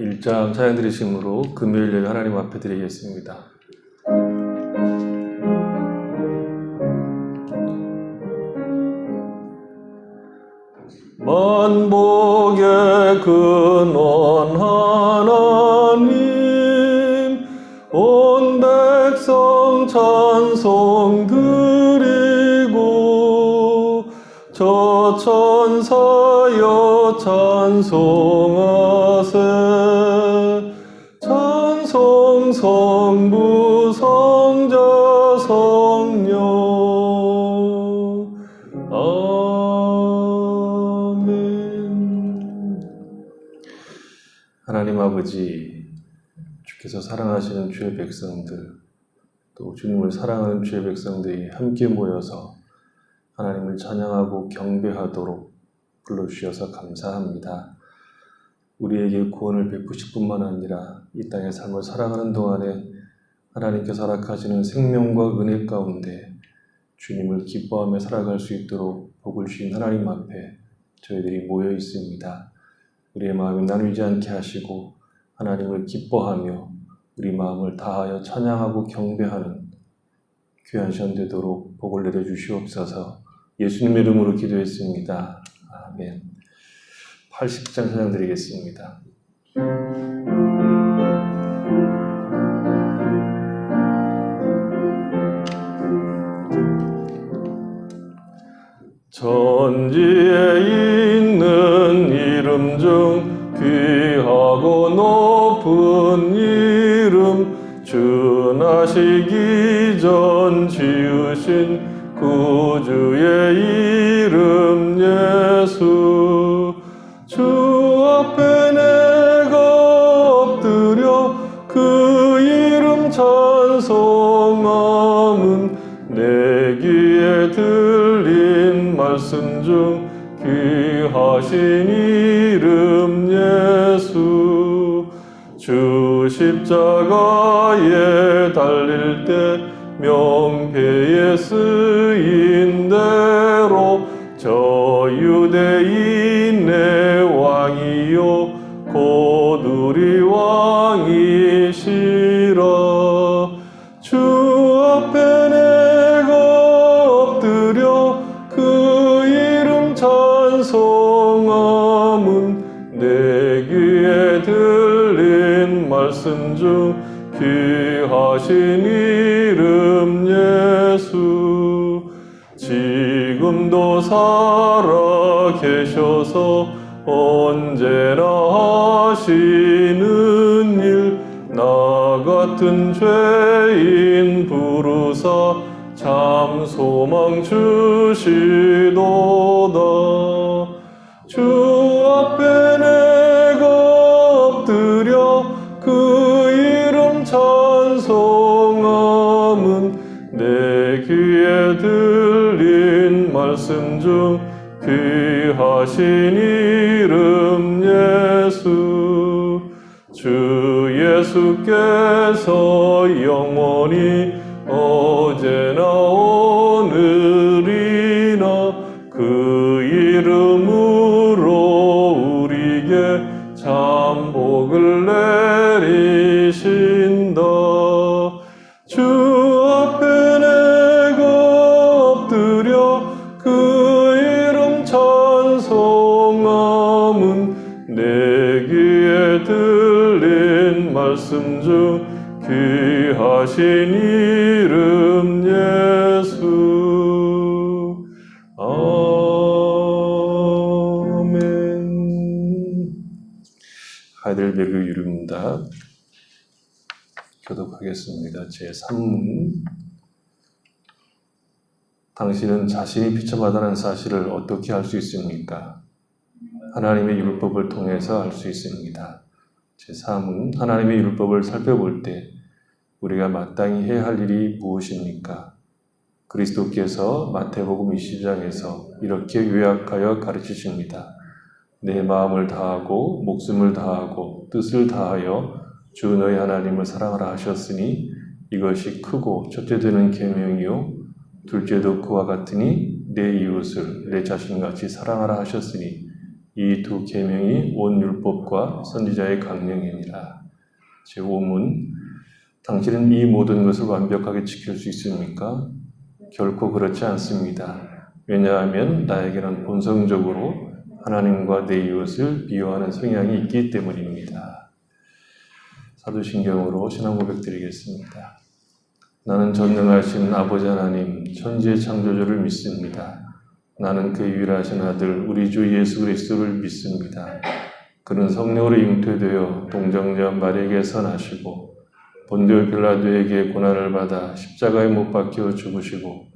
1장 찬양 드리심으로 금요일 예배 하나님 앞에 드리겠습니다. 만복의 근원 하나님, 온 백성 찬송 드리고 저 천사여 찬송하세. 찬송 성부 성자 성령. 아멘. 하나님 아버지, 주께서 사랑하시는 주의 백성들, 또 주님을 사랑하는 주의 백성들이 함께 모여서 하나님을 찬양하고 경배하도록 불러주셔서 감사합니다. 우리에게 구원을 베푸실 뿐만 아니라 이 땅의 삶을 살아가는 동안에 하나님께서 허락하시는 생명과 은혜 가운데 주님을 기뻐하며 살아갈 수 있도록 복을 주신 하나님 앞에 저희들이 모여 있습니다. 우리의 마음이 나누지 않게 하시고 하나님을 기뻐하며 우리 마음을 다하여 찬양하고 경배하는 귀한 시간 되도록 복을 내려주시옵소서. 예수님의 이름으로 기도했습니다. 아멘. 80장 찬양 드리겠습니다. 천지에 있는 이름 중 귀하고 높은 이름, 주 나시기 전 지으신 구주의 이름 예수. 주 앞에 내가 엎드려 그 이름 찬송함은 내 귀에 들린 말씀 중 귀하신 이름 예수. 주 십자가에 달릴 때 명패에 쓰인 대로 저 유대인의 왕이요 곧 우리 왕이시라. 주 앞에 내가 엎드려 그 이름 찬송함은 내 귀에 들린 말씀 중 귀하신 이름 예수. 지금도 살아 계셔서 언제나 하시는 일, 나 같은 죄인 부르사 참 소망 주시도다. 주 앞에 내가 엎드려 그 이름 찬송함은 내 귀에 들린 말씀 중 귀하신 이름 예수. 주 예수께서 영원히 어제나 오늘이나 그 이름으로 우리에게 참 복을 내리신다. 주 앞에 내가 엎드려 그 이름 찬송함은 내 귀에 들린 말씀 중 귀하신 이름 예수. 아멘. 하이델베르 유름다 교독하겠습니다. 제3문. 당신은 자신이 비참하다는 사실을 어떻게 알 수 있습니까? 하나님의 율법을 통해서 알 수 있습니다. 제3문. 하나님의 율법을 살펴볼 때 우리가 마땅히 해야 할 일이 무엇입니까? 그리스도께서 마태복음 20장에서 이렇게 요약하여 가르치십니다. 내 마음을 다하고 목숨을 다하고 뜻을 다하여 주 너희 하나님을 사랑하라 하셨으니 이것이 크고 첫째 되는 계명이요 둘째도 그와 같으니 내 이웃을 내 자신같이 사랑하라 하셨으니 이 두 계명이 온 율법과 선지자의 강령이니라. 제5문 당신은 이 모든 것을 완벽하게 지킬 수 있습니까? 결코 그렇지 않습니다. 왜냐하면 나에게는 본성적으로 하나님과 내 이웃을 비유하는 성향이 있기 때문입니다. 사도신경으로 신앙 고백 드리겠습니다. 나는 전능하신 아버지 하나님, 천지의 창조주를 믿습니다. 나는 그 유일하신 아들, 우리 주 예수 그리스도를 믿습니다. 그는 성령으로 잉태되어 동정녀 마리아에게서 나시고 본디오 빌라도에게 고난을 받아 십자가에 못 박혀 죽으시고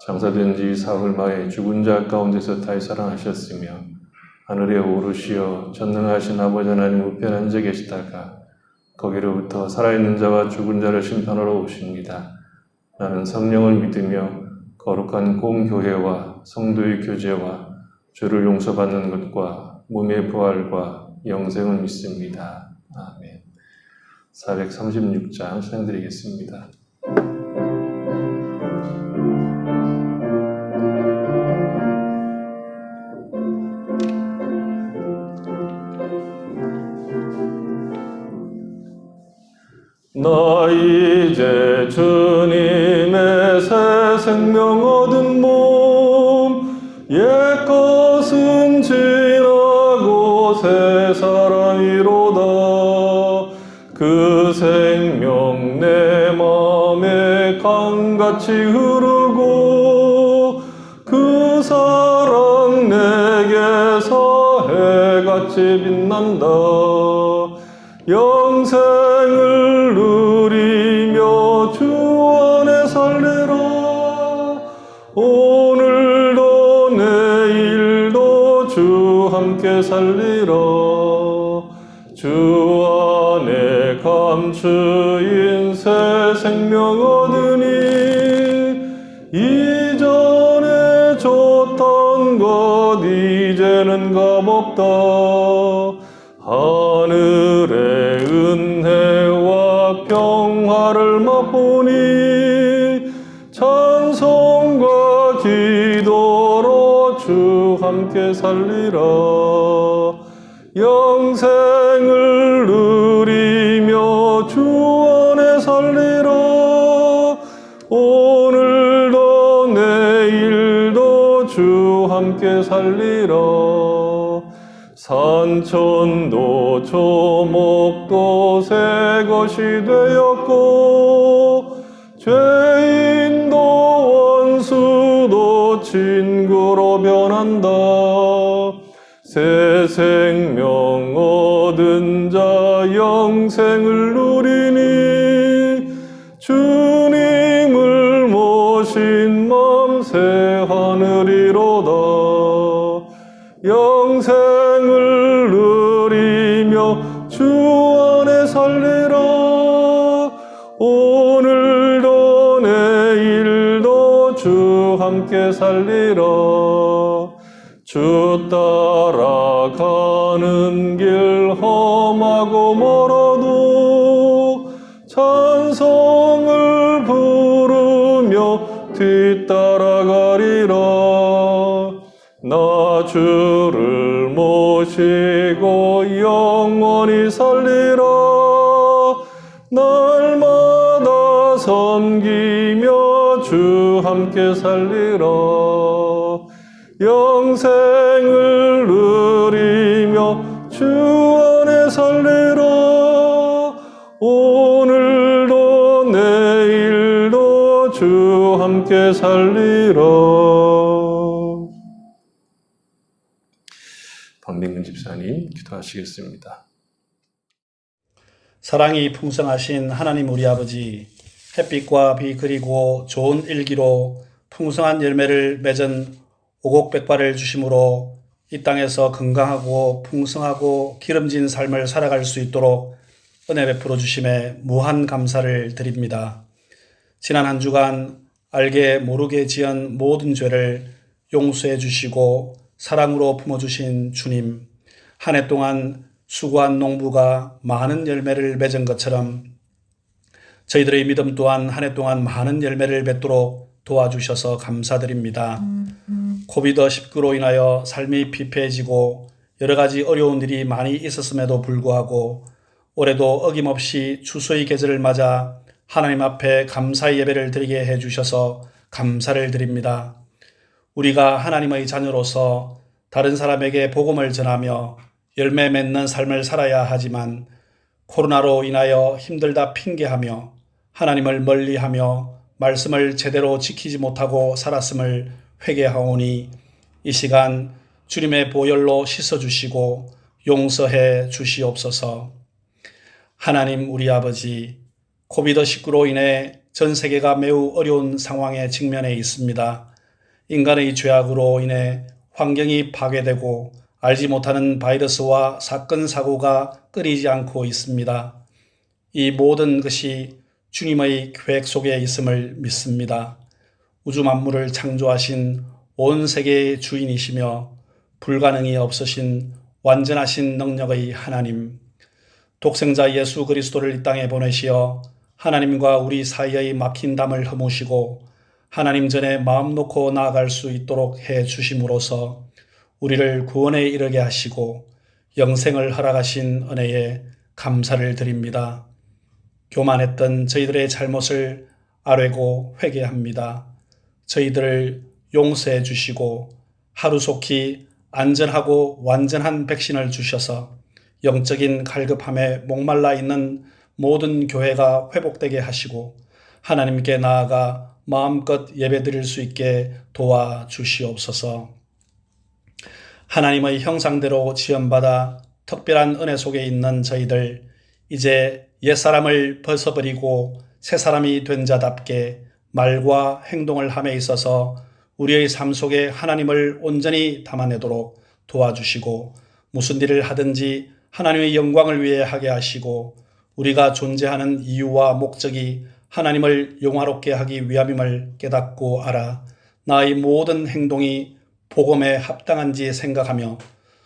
장사된 지 사흘 만에 죽은 자 가운데서 다시 살아나셨으며 하늘에 오르시어 전능하신 아버지 하나님 우편 앉아 계시다가 거기로부터 살아있는 자와 죽은 자를 심판하러 오십니다. 나는 성령을 믿으며 거룩한 공교회와 성도의 교제와 죄를 용서받는 것과 몸의 부활과 영생을 믿습니다. 아멘. 436장 시작드리겠습니다. 나 이제 주님의 새 생명 얻은 몸 옛것은 지나고 새 사람이로다. 그 생명 내 맘에 강같이 흐르고 그 사랑 내게서 해같이 빛난다. 영생을 누리며 주 안에 살리라. 오늘도 내일도 주 함께 살리라. 주 안에 감추인 새 생명 얻으니 이전에 줬던 것 이제는 값없다. 하늘의 은혜와 평화를 맛보니 찬송과 기도로 주 함께 살리라. 영생을 누리며 주 안에 살리라. 오늘도 내일도 주 함께 살리라. 산천도 조목도 새 것이 되었고 죄인도 원수도 친구로 변한다. 새 생명 얻은 자 영생을 누리니 주님을 모신 맘 새 하늘이로다. 영생을 누리며 주 안에 살리라. 오늘도 내일도 주 함께 살리라. 주 따라가는 길 험하고 멀어도 찬송을 부르며 뒤따라가리라. 나 주를 모시고 영원히 살리라. 날마다 섬기며 주 함께 살리라. 영생을 누리며 주 안에 살리라. 오늘도 내일도 주 함께 살리라. 박민근 집사님 기도하시겠습니다. 사랑이 풍성하신 하나님 우리 아버지, 햇빛과 비 그리고 좋은 일기로 풍성한 열매를 맺은 오곡백과를 주심으로 이 땅에서 건강하고 풍성하고 기름진 삶을 살아갈 수 있도록 은혜 베풀어 주심에 무한 감사를 드립니다. 지난 한 주간 알게 모르게 지은 모든 죄를 용서해 주시고 사랑으로 품어주신 주님, 한 해 동안 수고한 농부가 많은 열매를 맺은 것처럼 저희들의 믿음 또한 한 해 동안 많은 열매를 맺도록 도와주셔서 감사드립니다. 코비드19로 인하여 삶이 피폐해지고 여러 가지 어려운 일이 많이 있었음에도 불구하고 올해도 어김없이 추수의 계절을 맞아 하나님 앞에 감사의 예배를 드리게 해주셔서 감사를 드립니다. 우리가 하나님의 자녀로서 다른 사람에게 복음을 전하며 열매 맺는 삶을 살아야 하지만 코로나로 인하여 힘들다 핑계하며 하나님을 멀리하며 말씀을 제대로 지키지 못하고 살았음을 회개하오니 이 시간 주님의 보혈로 씻어주시고 용서해 주시옵소서. 하나님 우리 아버지, 코비드19로 인해 전 세계가 매우 어려운 상황에 직면해 있습니다. 인간의 죄악으로 인해 환경이 파괴되고 알지 못하는 바이러스와 사건, 사고가 끊이지 않고 있습니다. 이 모든 것이 주님의 계획 속에 있음을 믿습니다. 우주 만물을 창조하신 온 세계의 주인이시며 불가능이 없으신 완전하신 능력의 하나님, 독생자 예수 그리스도를 이 땅에 보내시어 하나님과 우리 사이의 막힌 담을 허무시고 하나님 전에 마음 놓고 나아갈 수 있도록 해 주심으로써 우리를 구원에 이르게 하시고 영생을 허락하신 은혜에 감사를 드립니다. 교만했던 저희들의 잘못을 아뢰고 회개합니다. 저희들을 용서해 주시고 하루속히 안전하고 완전한 백신을 주셔서 영적인 갈급함에 목말라 있는 모든 교회가 회복되게 하시고 하나님께 나아가 마음껏 예배드릴 수 있게 도와주시옵소서. 하나님의 형상대로 지음받아 특별한 은혜 속에 있는 저희들, 이제 옛사람을 벗어버리고 새사람이 된 자답게 말과 행동을 함에 있어서 우리의 삶 속에 하나님을 온전히 담아내도록 도와주시고 무슨 일을 하든지 하나님의 영광을 위해 하게 하시고 우리가 존재하는 이유와 목적이 하나님을 영화롭게 하기 위함임을 깨닫고 알아 나의 모든 행동이 복음에 합당한지 생각하며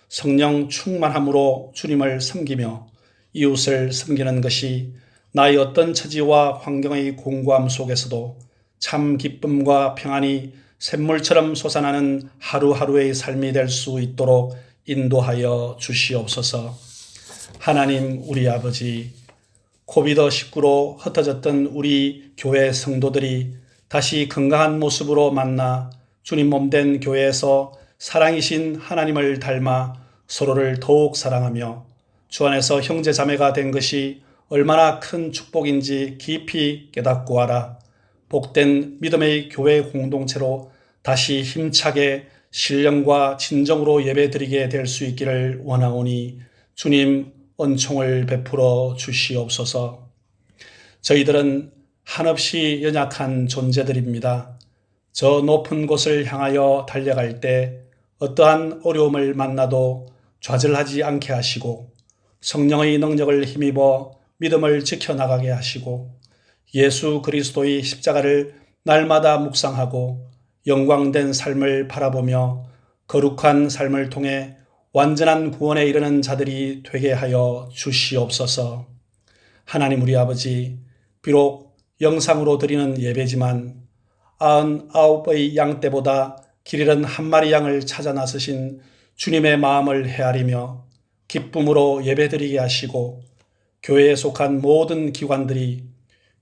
성령 충만함으로 주님을 섬기며 이웃을 섬기는 것이 나의 어떤 처지와 환경의 공고함 속에서도 참 기쁨과 평안이 샘물처럼 솟아나는 하루하루의 삶이 될 수 있도록 인도하여 주시옵소서. 하나님 우리 아버지, 코비드19로 흩어졌던 우리 교회 성도들이 다시 건강한 모습으로 만나 주님 몸된 교회에서 사랑이신 하나님을 닮아 서로를 더욱 사랑하며 주 안에서 형제 자매가 된 것이 얼마나 큰 축복인지 깊이 깨닫고 알아 복된 믿음의 교회 공동체로 다시 힘차게 신령과 진정으로 예배드리게 될 수 있기를 원하오니 주님 은총을 베풀어 주시옵소서. 저희들은 한없이 연약한 존재들입니다. 저 높은 곳을 향하여 달려갈 때 어떠한 어려움을 만나도 좌절하지 않게 하시고 성령의 능력을 힘입어 믿음을 지켜나가게 하시고 예수 그리스도의 십자가를 날마다 묵상하고 영광된 삶을 바라보며 거룩한 삶을 통해 완전한 구원에 이르는 자들이 되게 하여 주시옵소서. 하나님 우리 아버지, 비록 영상으로 드리는 예배지만 99의 양떼보다 길 잃은 한 마리 양을 찾아 나서신 주님의 마음을 헤아리며 기쁨으로 예배드리게 하시고 교회에 속한 모든 기관들이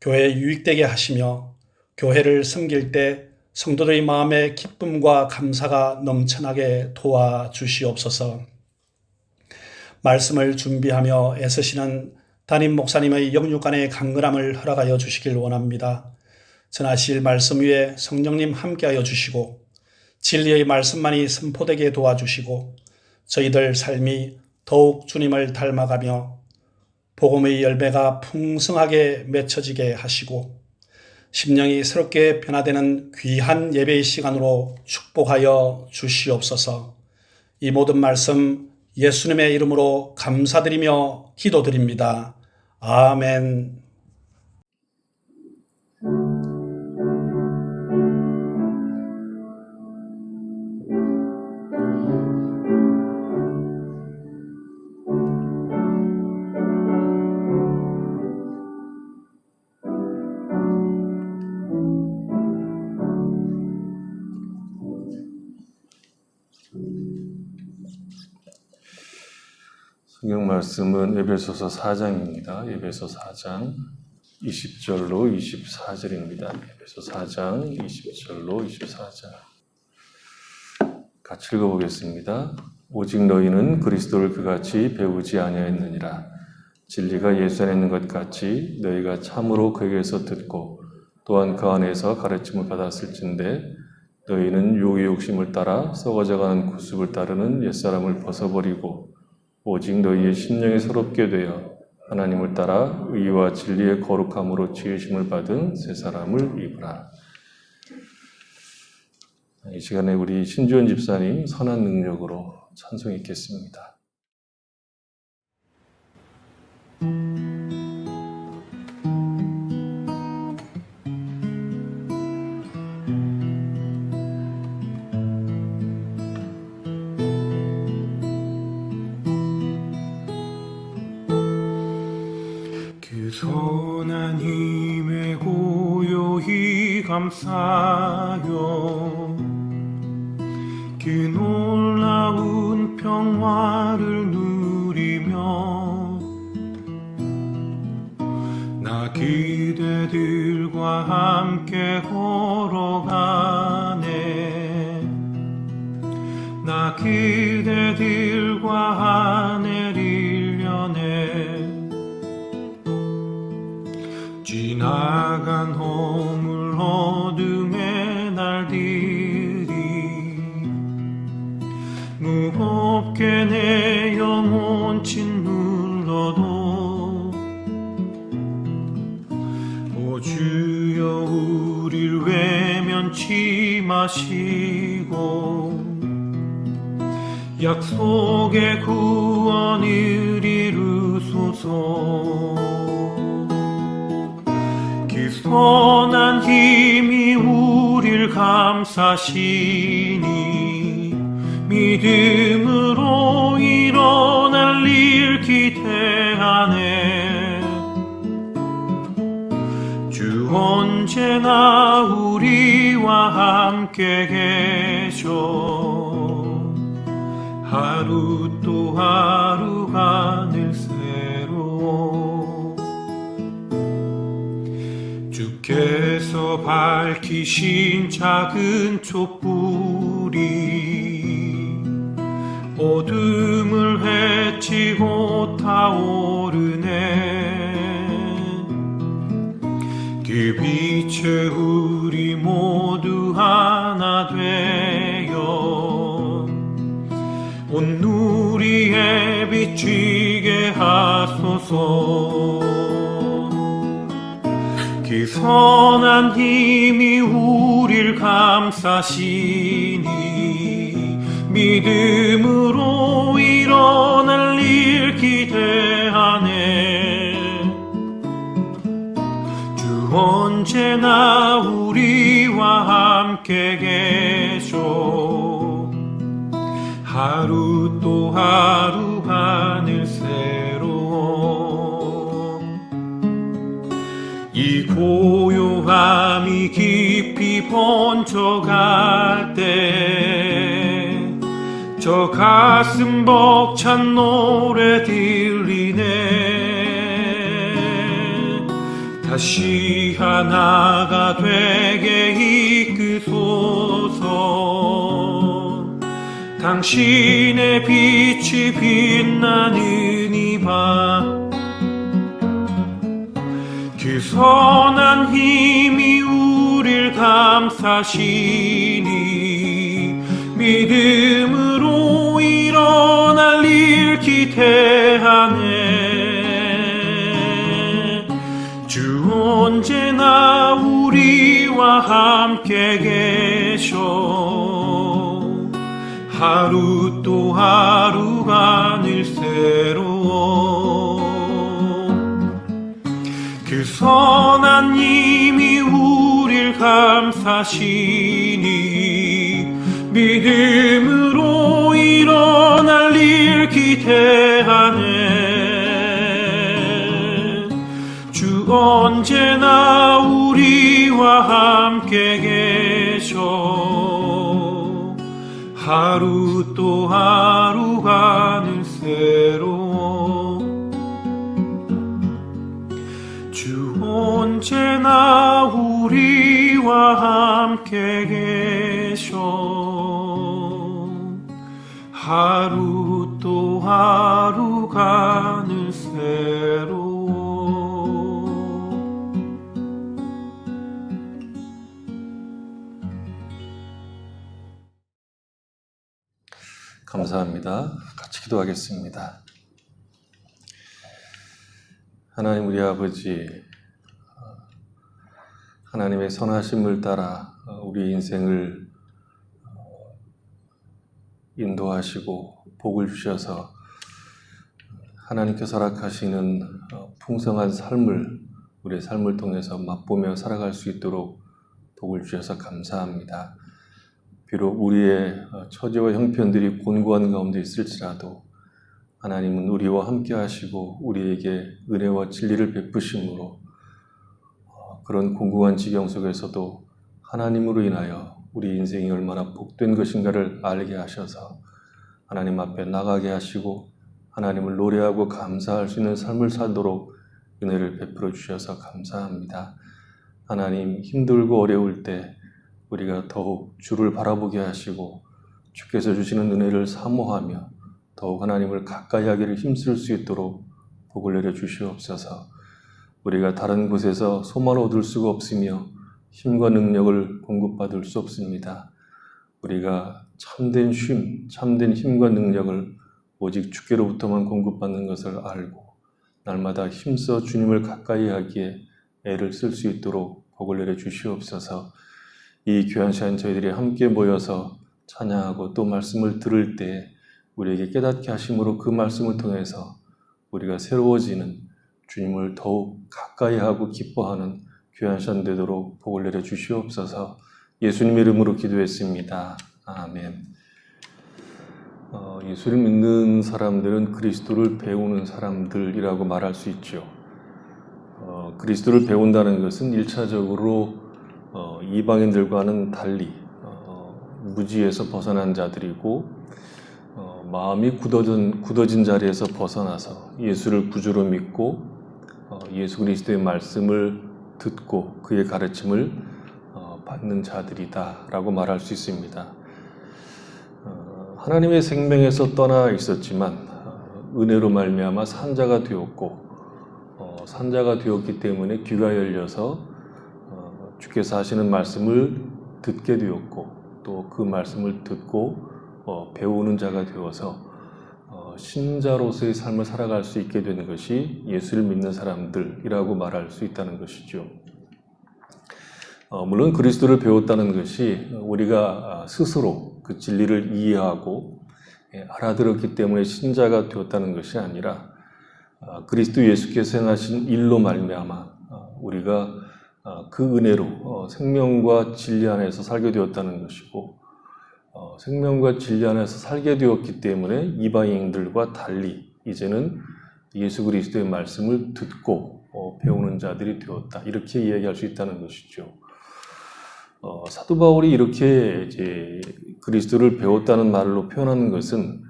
교회에 유익되게 하시며 교회를 섬길 때 성도들의 마음에 기쁨과 감사가 넘쳐나게 도와주시옵소서. 말씀을 준비하며 애쓰시는 담임 목사님의 영육간의 강건함을 허락하여 주시길 원합니다. 전하실 말씀 위에 성령님 함께하여 주시고 진리의 말씀만이 선포되게 도와주시고 저희들 삶이 더욱 주님을 닮아가며 복음의 열매가 풍성하게 맺혀지게 하시고 심령이 새롭게 변화되는 귀한 예배의 시간으로 축복하여 주시옵소서. 이 모든 말씀 예수님의 이름으로 감사드리며 기도드립니다. 아멘. 성경 말씀은 에베소서 4장입니다. 에베소 4장 20절로 24절입니다. 에베소 4장 20절로 24절. 같이 읽어보겠습니다. 오직 너희는 그리스도를 그같이 배우지 아니하였느니라. 진리가 예수 안에 있는 것 같이 너희가 참으로 그에게서 듣고 또한 그 안에서 가르침을 받았을진데 너희는 유혹의 욕심을 따라 썩어져가는 구습을 따르는 옛사람을 벗어버리고 오직 너희의 심령이 새롭게 되어 하나님을 따라 의와 진리의 거룩함으로 지으심을 받은 새 사람을 입으라. 이 시간에 우리 신주원 집사님 선한 능력으로 찬송했겠습니다. 그 선한 힘에 고요히 감사하여 그 놀라운 평화를 누리며 나 그대들과 함께 걸어가네. 나 그대들과 하늘을 여네. 지나간 허물 어둠의 날들이 무겁게 내 영혼 짓눌러도 오 주여 우릴 외면치 마시고 약속의 구원을 이루소서. 그 선한 힘이 우릴 감싸시니 믿음으로 일어날 일 기대하네. 주 언제나 우리와 함께 계셔. 하루 또 하루가 늘 새로워. 주께서 밝히신 작은 촛불이 어둠을 헤치고 타오르네. 그 빛에 우리 모두 하나 되어 온 누리에 비치게 하소서. 그 선한 힘이 우릴 감싸시니 믿음으로 일어날 일 기대하네. 주 언제나 우리와 함께 계셔. 하루 또 하루가 늘 새로워. 이 고요함이 깊이 번져갈 때 저 가슴 벅찬 노래 들리네. 다시 하나가 되게 이끄소서. 당신의 빛이 빛나는 이 밤 그 선한 힘이 우릴 감싸시니 믿음으로 일어날 일 기대하네. 주 언제나 우리와 함께 계셔. 하루 또 하루가 늘 새로워. 그 선한 힘이 우릴 감싸시니 믿음으로 일어날 일 기대하네. 주 언제나 우리와 함께 계셔. 하루 또 하루가 늘 새로워. 언제나 우리와 함께 계셔 하루 또 하루가 늘 새로워. 감사합니다. 같이 기도하겠습니다. 하나님 우리 아버지, 하나님의 선하심을 따라 우리 인생을 인도하시고 복을 주셔서 하나님께서 허락하시는 풍성한 삶을 우리의 삶을 통해서 맛보며 살아갈 수 있도록 복을 주셔서 감사합니다. 비록 우리의 처지와 형편들이 곤고한 가운데 있을지라도 하나님은 우리와 함께 하시고 우리에게 은혜와 진리를 베푸심으로 그런 곤고한 지경 속에서도 하나님으로 인하여 우리 인생이 얼마나 복된 것인가를 알게 하셔서 하나님 앞에 나가게 하시고 하나님을 노래하고 감사할 수 있는 삶을 살도록 은혜를 베풀어 주셔서 감사합니다. 하나님, 힘들고 어려울 때 우리가 더욱 주를 바라보게 하시고 주께서 주시는 은혜를 사모하며 더욱 하나님을 가까이 하기를 힘쓸 수 있도록 복을 내려 주시옵소서. 우리가 다른 곳에서 소망을 얻을 수가 없으며 힘과 능력을 공급받을 수 없습니다. 우리가 참된 쉼, 참된 힘과 능력을 오직 주께로부터만 공급받는 것을 알고 날마다 힘써 주님을 가까이 하기에 애를 쓸 수 있도록 복을 내려 주시옵소서. 이 귀한 시간 저희들이 함께 모여서 찬양하고 또 말씀을 들을 때 우리에게 깨닫게 하심으로 그 말씀을 통해서 우리가 새로워지는 주님을 더욱 가까이 하고 기뻐하는 귀한 시간 되도록 복을 내려 주시옵소서. 예수님의 이름으로 기도했습니다. 아멘. 예수를 믿는 사람들은 그리스도를 배우는 사람들이라고 말할 수 있죠. 그리스도를 배운다는 것은 1차적으로 이방인들과는 달리 무지에서 벗어난 자들이고 마음이 굳어진 자리에서 벗어나서 예수를 구주로 믿고 예수 그리스도의 말씀을 듣고 그의 가르침을 받는 자들이다 라고 말할 수 있습니다. 하나님의 생명에서 떠나 있었지만 은혜로 말미암아 산자가 되었고 산자가 되었기 때문에 귀가 열려서 주께서 하시는 말씀을 듣게 되었고 또 그 말씀을 듣고 배우는 자가 되어서 신자로서의 삶을 살아갈 수 있게 되는 것이 예수를 믿는 사람들이라고 말할 수 있다는 것이죠. 물론 그리스도를 배웠다는 것이 우리가 스스로 그 진리를 이해하고 알아들었기 때문에 신자가 되었다는 것이 아니라 그리스도 예수께서 행하신 일로 말미암아 우리가 그 은혜로 생명과 진리 안에서 살게 되었다는 것이고 생명과 진리 안에서 살게 되었기 때문에 이방인들과 달리 이제는 예수 그리스도의 말씀을 듣고 배우는 자들이 되었다. 이렇게 이야기할 수 있다는 것이죠. 사도 바울이 이렇게 이제 그리스도를 배웠다는 말로 표현하는 것은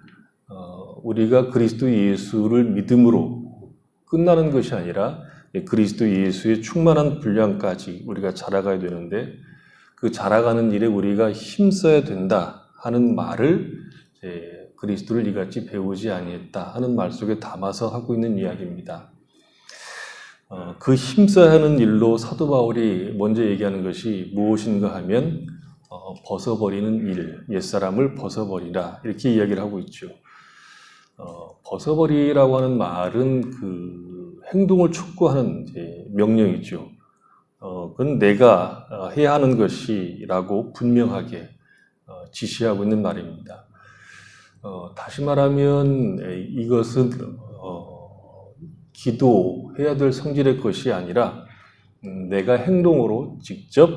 우리가 그리스도 예수를 믿음으로 끝나는 것이 아니라 그리스도 예수의 충만한 분량까지 우리가 자라가야 되는데 그 자라가는 일에 우리가 힘써야 된다 하는 말을 그리스도를 이같이 배우지 아니했다 하는 말 속에 담아서 하고 있는 이야기입니다. 그 힘써야 하는 일로 사도 바울이 먼저 얘기하는 것이 무엇인가 하면 벗어버리는 일, 옛사람을 벗어버리라 이렇게 이야기를 하고 있죠. 벗어버리라고 하는 말은 그 행동을 촉구하는 명령이죠. 그건 내가 해야 하는 것이라고 분명하게 지시하고 있는 말입니다. 다시 말하면 이것은 기도해야 될 성질의 것이 아니라 내가 행동으로 직접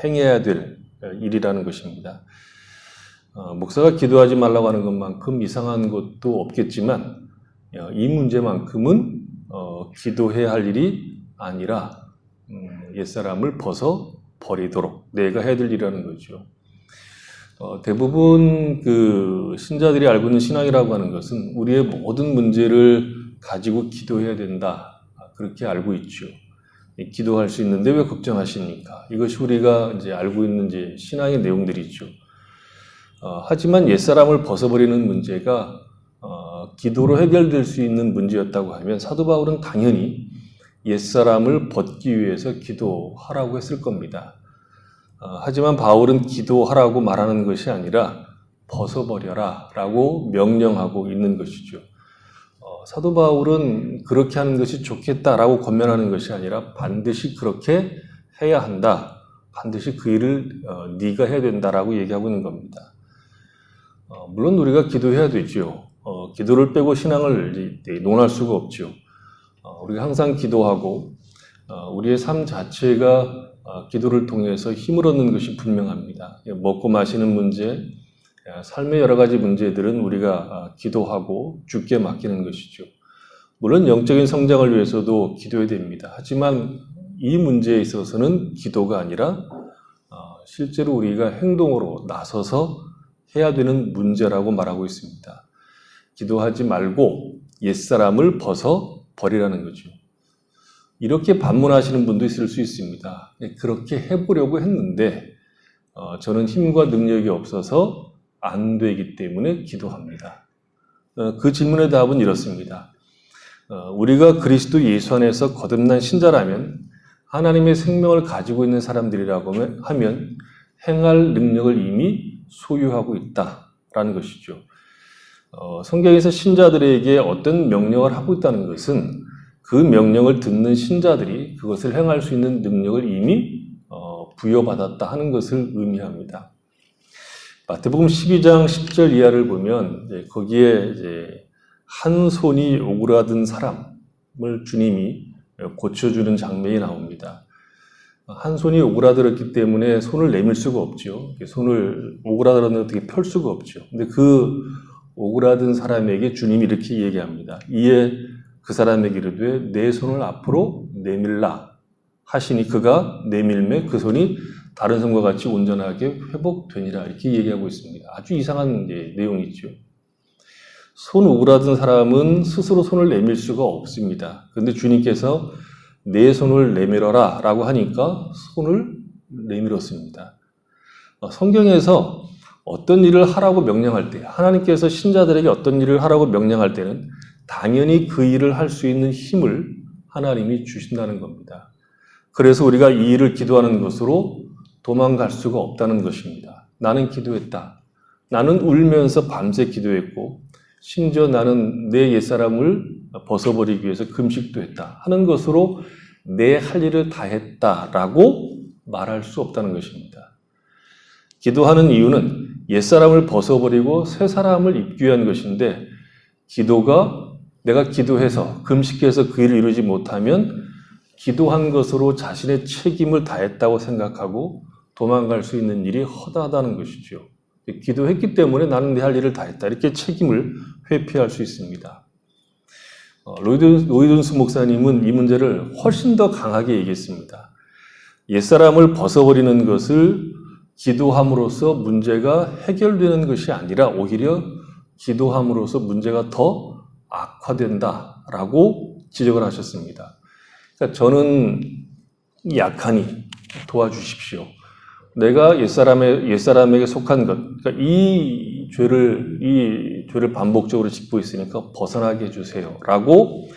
행해야 될 일이라는 것입니다. 목사가 기도하지 말라고 하는 것만큼 이상한 것도 없겠지만 이 문제만큼은 기도해야 할 일이 아니라 옛사람을 벗어버리도록 내가 해야 될 일이라는 거죠. 대부분 그 신자들이 알고 있는 신앙이라고 하는 것은 우리의 모든 문제를 가지고 기도해야 된다 그렇게 알고 있죠. 기도할 수 있는데 왜 걱정하십니까? 이것이 우리가 이제 알고 있는 이제 신앙의 내용들이죠. 하지만 옛사람을 벗어버리는 문제가 기도로 해결될 수 있는 문제였다고 하면 사도 바울은 당연히 옛사람을 벗기 위해서 기도하라고 했을 겁니다. 하지만 바울은 기도하라고 말하는 것이 아니라 벗어버려라 라고 명령하고 있는 것이죠. 사도 바울은 그렇게 하는 것이 좋겠다라고 권면하는 것이 아니라 반드시 그렇게 해야 한다. 반드시 그 일을 네가 해야 된다라고 얘기하고 있는 겁니다. 물론 우리가 기도해야 되죠. 기도를 빼고 신앙을 논할 수가 없죠. 우리가 항상 기도하고 우리의 삶 자체가 기도를 통해서 힘을 얻는 것이 분명합니다. 먹고 마시는 문제, 삶의 여러 가지 문제들은 우리가 기도하고 주께 맡기는 것이죠. 물론 영적인 성장을 위해서도 기도해야 됩니다. 하지만 이 문제에 있어서는 기도가 아니라 실제로 우리가 행동으로 나서서 해야 되는 문제라고 말하고 있습니다. 기도하지 말고 옛사람을 벗어 버리라는 거죠. 이렇게 반문하시는 분도 있을 수 있습니다. 그렇게 해보려고 했는데 저는 힘과 능력이 없어서 안 되기 때문에 기도합니다. 그 질문의 답은 이렇습니다. 우리가 그리스도 예수 안에서 거듭난 신자라면 하나님의 생명을 가지고 있는 사람들이라고 하면 행할 능력을 이미 소유하고 있다라는 것이죠. 성경에서 신자들에게 어떤 명령을 하고 있다는 것은 그 명령을 듣는 신자들이 그것을 행할 수 있는 능력을 이미 부여받았다 하는 것을 의미합니다. 마태복음 12장 10절 이하를 보면 거기에 이제 한 손이 오그라든 사람을 주님이 고쳐주는 장면이 나옵니다. 한 손이 오그라들었기 때문에 손을 내밀 수가 없죠. 손을 오그라들었는데 어떻게 펼 수가 없죠. 근데 그 오그라든 사람에게 주님이 이렇게 얘기합니다. 이에 그 사람에게 이르되 내 손을 앞으로 내밀라 하시니 그가 내밀매 그 손이 다른 손과 같이 온전하게 회복되니라 이렇게 얘기하고 있습니다. 아주 이상한 내용이죠. 손 오그라든 사람은 스스로 손을 내밀 수가 없습니다. 그런데 주님께서 내 손을 내밀어라 라고 하니까 손을 내밀었습니다. 성경에서 어떤 일을 하라고 명령할 때, 하나님께서 신자들에게 어떤 일을 하라고 명령할 때는 당연히 그 일을 할 수 있는 힘을 하나님이 주신다는 겁니다. 그래서 우리가 이 일을 기도하는 것으로 도망갈 수가 없다는 것입니다. 나는 기도했다. 나는 울면서 밤새 기도했고 심지어 나는 내 옛사람을 벗어버리기 위해서 금식도 했다 하는 것으로 내 할 일을 다 했다라고 말할 수 없다는 것입니다. 기도하는 이유는 옛사람을 벗어버리고 새 사람을 입기 위한 것인데 기도가 내가 기도해서 금식해서 그 일을 이루지 못하면 기도한 것으로 자신의 책임을 다했다고 생각하고 도망갈 수 있는 일이 허다하다는 것이죠. 기도했기 때문에 나는 내 할 일을 다했다. 이렇게 책임을 회피할 수 있습니다. 로이든스 목사님은 이 문제를 훨씬 더 강하게 얘기했습니다. 옛사람을 벗어버리는 것을 기도함으로써 문제가 해결되는 것이 아니라 오히려 기도함으로써 문제가 더 악화된다라고 지적을 하셨습니다. 그러니까 저는 약하니 도와주십시오. 내가 옛사람에게 속한 것, 그러니까 이 죄를 반복적으로 짓고 있으니까 벗어나게 해주세요라고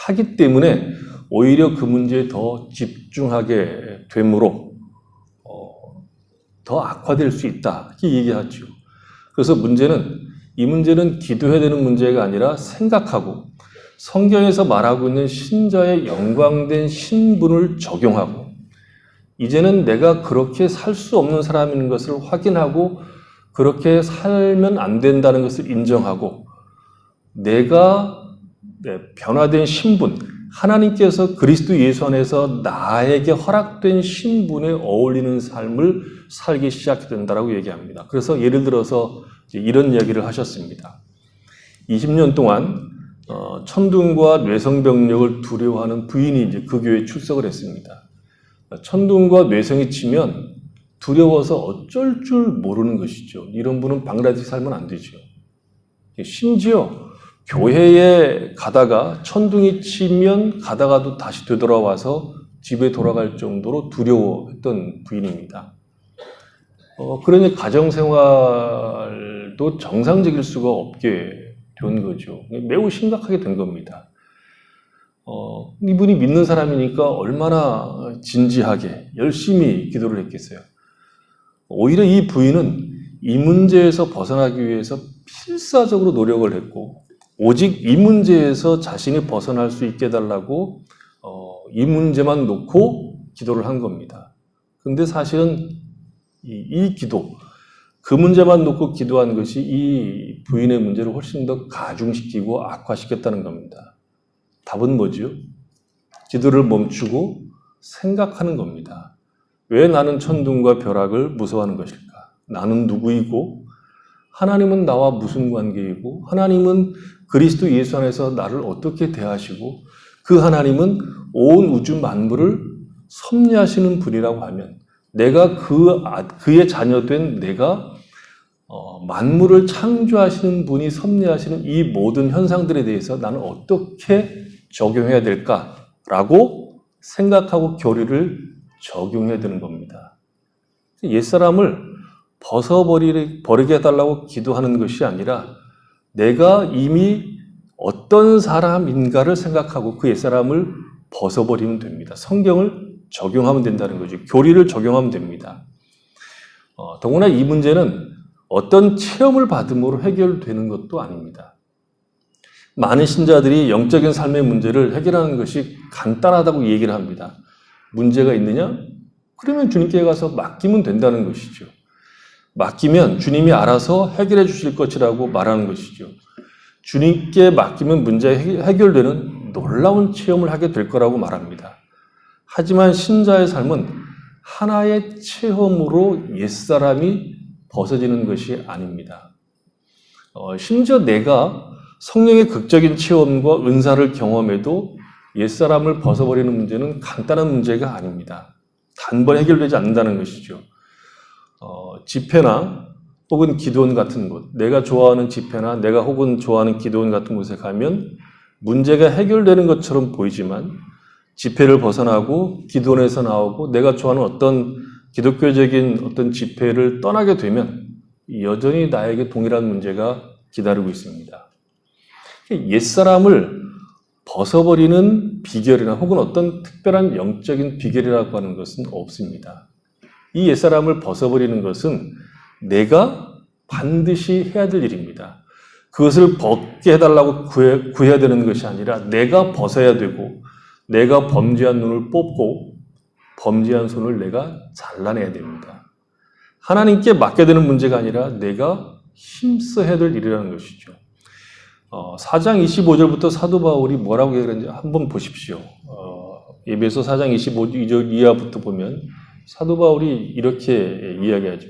하기 때문에 오히려 그 문제에 더 집중하게 되므로 더 악화될 수 있다 이렇게 얘기하죠. 그래서 이 문제는 기도해야 되는 문제가 아니라 생각하고 성경에서 말하고 있는 신자의 영광된 신분을 적용하고 이제는 내가 그렇게 살 수 없는 사람인 것을 확인하고 그렇게 살면 안 된다는 것을 인정하고 내가 변화된 신분, 하나님께서 그리스도 예수 안에서 나에게 허락된 신분에 어울리는 삶을 살기 시작해야 된다고 얘기합니다. 그래서 예를 들어서 이런 이야기를 하셨습니다. 20년 동안 천둥과 뇌성병력을 두려워하는 부인이 이제 그 교회에 출석을 했습니다. 천둥과 뇌성이 치면 두려워서 어쩔 줄 모르는 것이죠. 이런 분은 방글라데시 살면 안 되죠. 심지어 교회에 가다가 천둥이 치면 가다가도 다시 되돌아와서 집에 돌아갈 정도로 두려워했던 부인입니다. 그러니 가정생활도 정상적일 수가 없게 된 거죠. 매우 심각하게 된 겁니다. 이분이 믿는 사람이니까 얼마나 진지하게 열심히 기도를 했겠어요. 오히려 이 부인은 이 문제에서 벗어나기 위해서 필사적으로 노력을 했고 오직 이 문제에서 자신이 벗어날 수 있게 해달라고 이 문제만 놓고 기도를 한 겁니다. 근데 사실은 이 기도, 그 문제만 놓고 기도한 것이 이 부인의 문제를 훨씬 더 가중시키고 악화시켰다는 겁니다. 답은 뭐죠? 기도를 멈추고 생각하는 겁니다. 왜 나는 천둥과 벼락을 무서워하는 것일까? 나는 누구이고 하나님은 나와 무슨 관계이고 하나님은 그리스도 예수 안에서 나를 어떻게 대하시고 그 하나님은 온 우주 만물을 섭리하시는 분이라고 하면 내가 그의 자녀된 내가 만물을 창조하시는 분이 섭리하시는 이 모든 현상들에 대해서 나는 어떻게 적용해야 될까라고 생각하고 교리를 적용해야 되는 겁니다. 옛사람을 버리게 해달라고 기도하는 것이 아니라 내가 이미 어떤 사람인가를 생각하고 그 옛사람을 벗어버리면 됩니다. 성경을 적용하면 된다는 거죠. 교리를 적용하면 됩니다. 더구나 이 문제는 어떤 체험을 받음으로 해결되는 것도 아닙니다. 많은 신자들이 영적인 삶의 문제를 해결하는 것이 간단하다고 얘기를 합니다. 문제가 있느냐? 그러면 주님께 가서 맡기면 된다는 것이죠. 맡기면 주님이 알아서 해결해 주실 것이라고 말하는 것이죠. 주님께 맡기면 문제가 해결되는 놀라운 체험을 하게 될 거라고 말합니다. 하지만 신자의 삶은 하나의 체험으로 옛사람이 벗어지는 것이 아닙니다. 심지어 내가 성령의 극적인 체험과 은사를 경험해도 옛사람을 벗어버리는 문제는 간단한 문제가 아닙니다. 단번에 해결되지 않는다는 것이죠. 집회나 혹은 기도원 같은 곳, 내가 좋아하는 집회나 내가 혹은 좋아하는 기도원 같은 곳에 가면 문제가 해결되는 것처럼 보이지만 집회를 벗어나고 기도원에서 나오고 내가 좋아하는 어떤 기독교적인 어떤 집회를 떠나게 되면 여전히 나에게 동일한 문제가 기다리고 있습니다. 옛사람을 벗어버리는 비결이나 혹은 어떤 특별한 영적인 비결이라고 하는 것은 없습니다. 이 옛사람을 벗어버리는 것은 내가 반드시 해야 될 일입니다. 그것을 벗게 해달라고 구해야 되는 것이 아니라 내가 벗어야 되고 내가 범죄한 눈을 뽑고 범죄한 손을 내가 잘라내야 됩니다. 하나님께 맡게 되는 문제가 아니라 내가 힘써 해야 될 일이라는 것이죠. 4장 25절부터 사도 바울이 뭐라고 얘기하는지 한번 보십시오. 에베소 4장 25절 이하부터 보면 사도 바울이 이렇게 이야기하죠.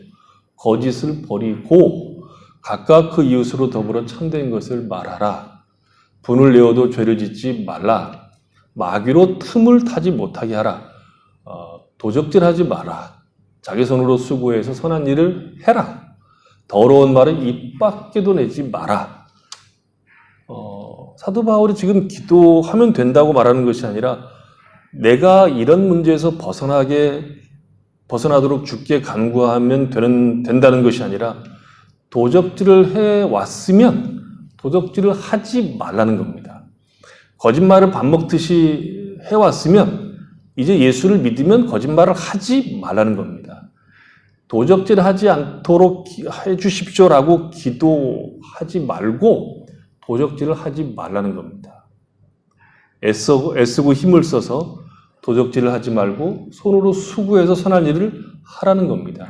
거짓을 버리고 각각 그 이웃으로 더불어 참된 것을 말하라. 분을 내어도 죄를 짓지 말라. 마귀로 틈을 타지 못하게 하라. 도적질하지 마라. 자기 손으로 수고해서 선한 일을 해라. 더러운 말은 입 밖에도 내지 마라. 사도 바울이 지금 기도하면 된다고 말하는 것이 아니라 내가 이런 문제에서 벗어나도록 주께 간구하면 된다는 것이 아니라 도적질을 해왔으면 도적질을 하지 말라는 겁니다. 거짓말을 밥 먹듯이 해왔으면 이제 예수를 믿으면 거짓말을 하지 말라는 겁니다. 도적질하지 않도록 해주십시오라고 기도하지 말고 도적질을 하지 말라는 겁니다. 애쓰고 힘을 써서 도적질을 하지 말고 손으로 수고해서 선한 일을 하라는 겁니다.